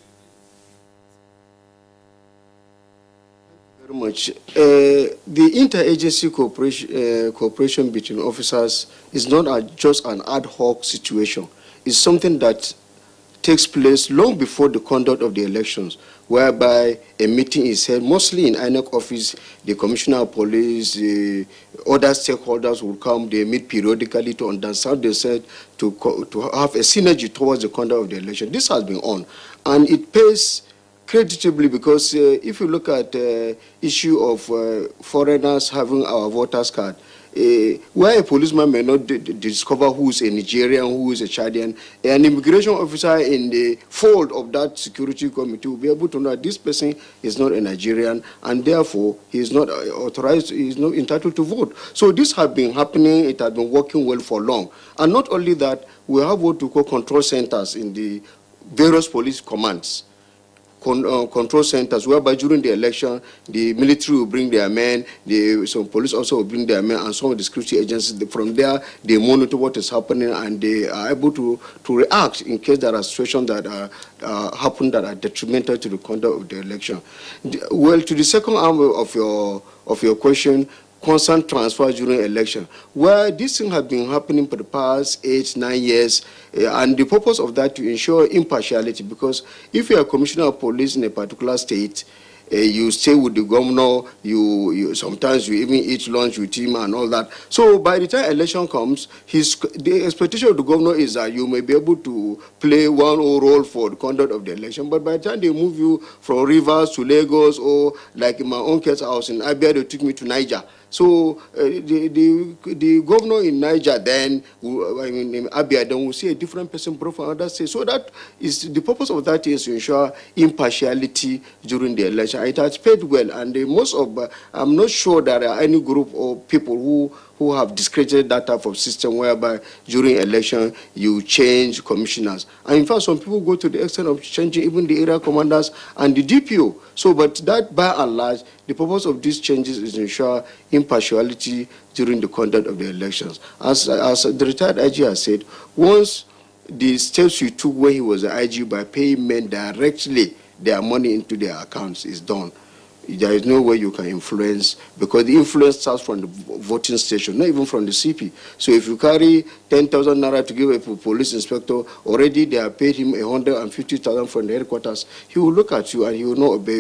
Very much. The interagency cooperation between officers is not just an ad hoc situation. It's something that takes place long before the conduct of the elections, whereby a meeting is held, mostly in INEC office. The Commissioner of Police, the other stakeholders will come, they meet periodically to understand themselves, to have a synergy towards the conduct of the election. This has been on, and it pays creditably because if you look at the issue of foreigners having our voters card, where a policeman may not discover who is a Nigerian, who is a Chadian, an immigration officer in the fold of that security committee will be able to know that this person is not a Nigerian and therefore he is not authorized, he is not entitled to vote. So this has been happening, it has been working well for long. And not only that, we have what we call control centers in the various police commands. Control centers, whereby during the election, the military will bring their men, some police also will bring their men, and some of the security agencies, from there, they monitor what is happening, and they are able to react in case there are situations that happen that are detrimental to the conduct of the election. Well, to the second arm of your question, constant transfer during election, where this thing has been happening for the past 8-9 years, and the purpose of that to ensure impartiality, because if you are a commissioner of police in a particular state, you stay with the governor, you sometimes you even eat lunch with him and all that. So by the time election comes, the expectation of the governor is that you may be able to play one role for the conduct of the election. But by the time they move you from Rivers to Lagos, or like in my own case, I was in Abuja, they took me to Niger. So the governor in Niger then, in Abuja, then will see a different person brought from another state. So that is the purpose of that is to ensure impartiality during the election. It has paid well, and I'm not sure there are any group of people who have discredited that type of system whereby during election you change commissioners. And in fact, some people go to the extent of changing even the area commanders and the DPO. So, but that by and large, the purpose of these changes is to ensure impartiality during the conduct of the elections. As the retired IG has said, once the steps you took when he was the IG by paying men directly their money into their accounts is done, there is no way you can influence, because the influence starts from the voting station, not even from the CP. So if you carry 10,000 naira to give a police inspector, already they have paid him 150,000 from the headquarters, he will look at you and he will not obey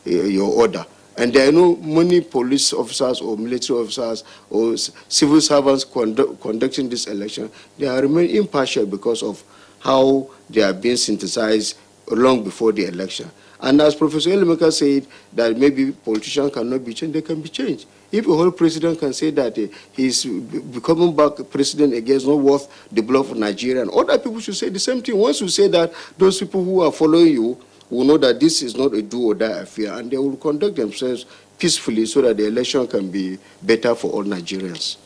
your order. And there are no many police officers or military officers or civil servants conducting this election. They are remain impartial because of how they are being synthesized long before the election. And as Professor Elimeka said, that maybe politicians cannot be changed, they can be changed. If a whole president can say that he's becoming back president again is not worth the blood of Nigeria, and other people should say the same thing. Once you say that, those people who are following you will know that this is not a do-or-die affair, and they will conduct themselves peacefully so that the election can be better for all Nigerians.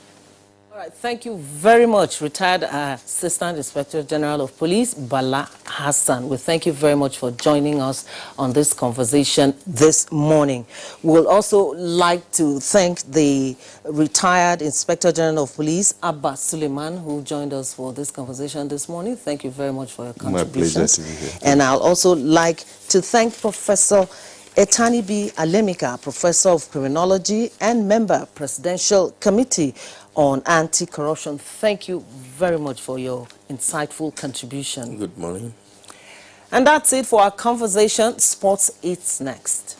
All right, thank you very much, retired Assistant Inspector General of Police, Bala Hassan. We thank you very much for joining us on this conversation this morning. We'll also like to thank the retired Inspector General of Police, Abba Suleiman, who joined us for this conversation this morning. Thank you very much for your contributions. My pleasure to be here. And I'll also like to thank Professor Etani B. Alemika, Professor of Criminology and member, Presidential Committee on Anti-Corruption. Thank you very much for your insightful contribution. Good morning. And that's it for our conversation. Sports Eats next.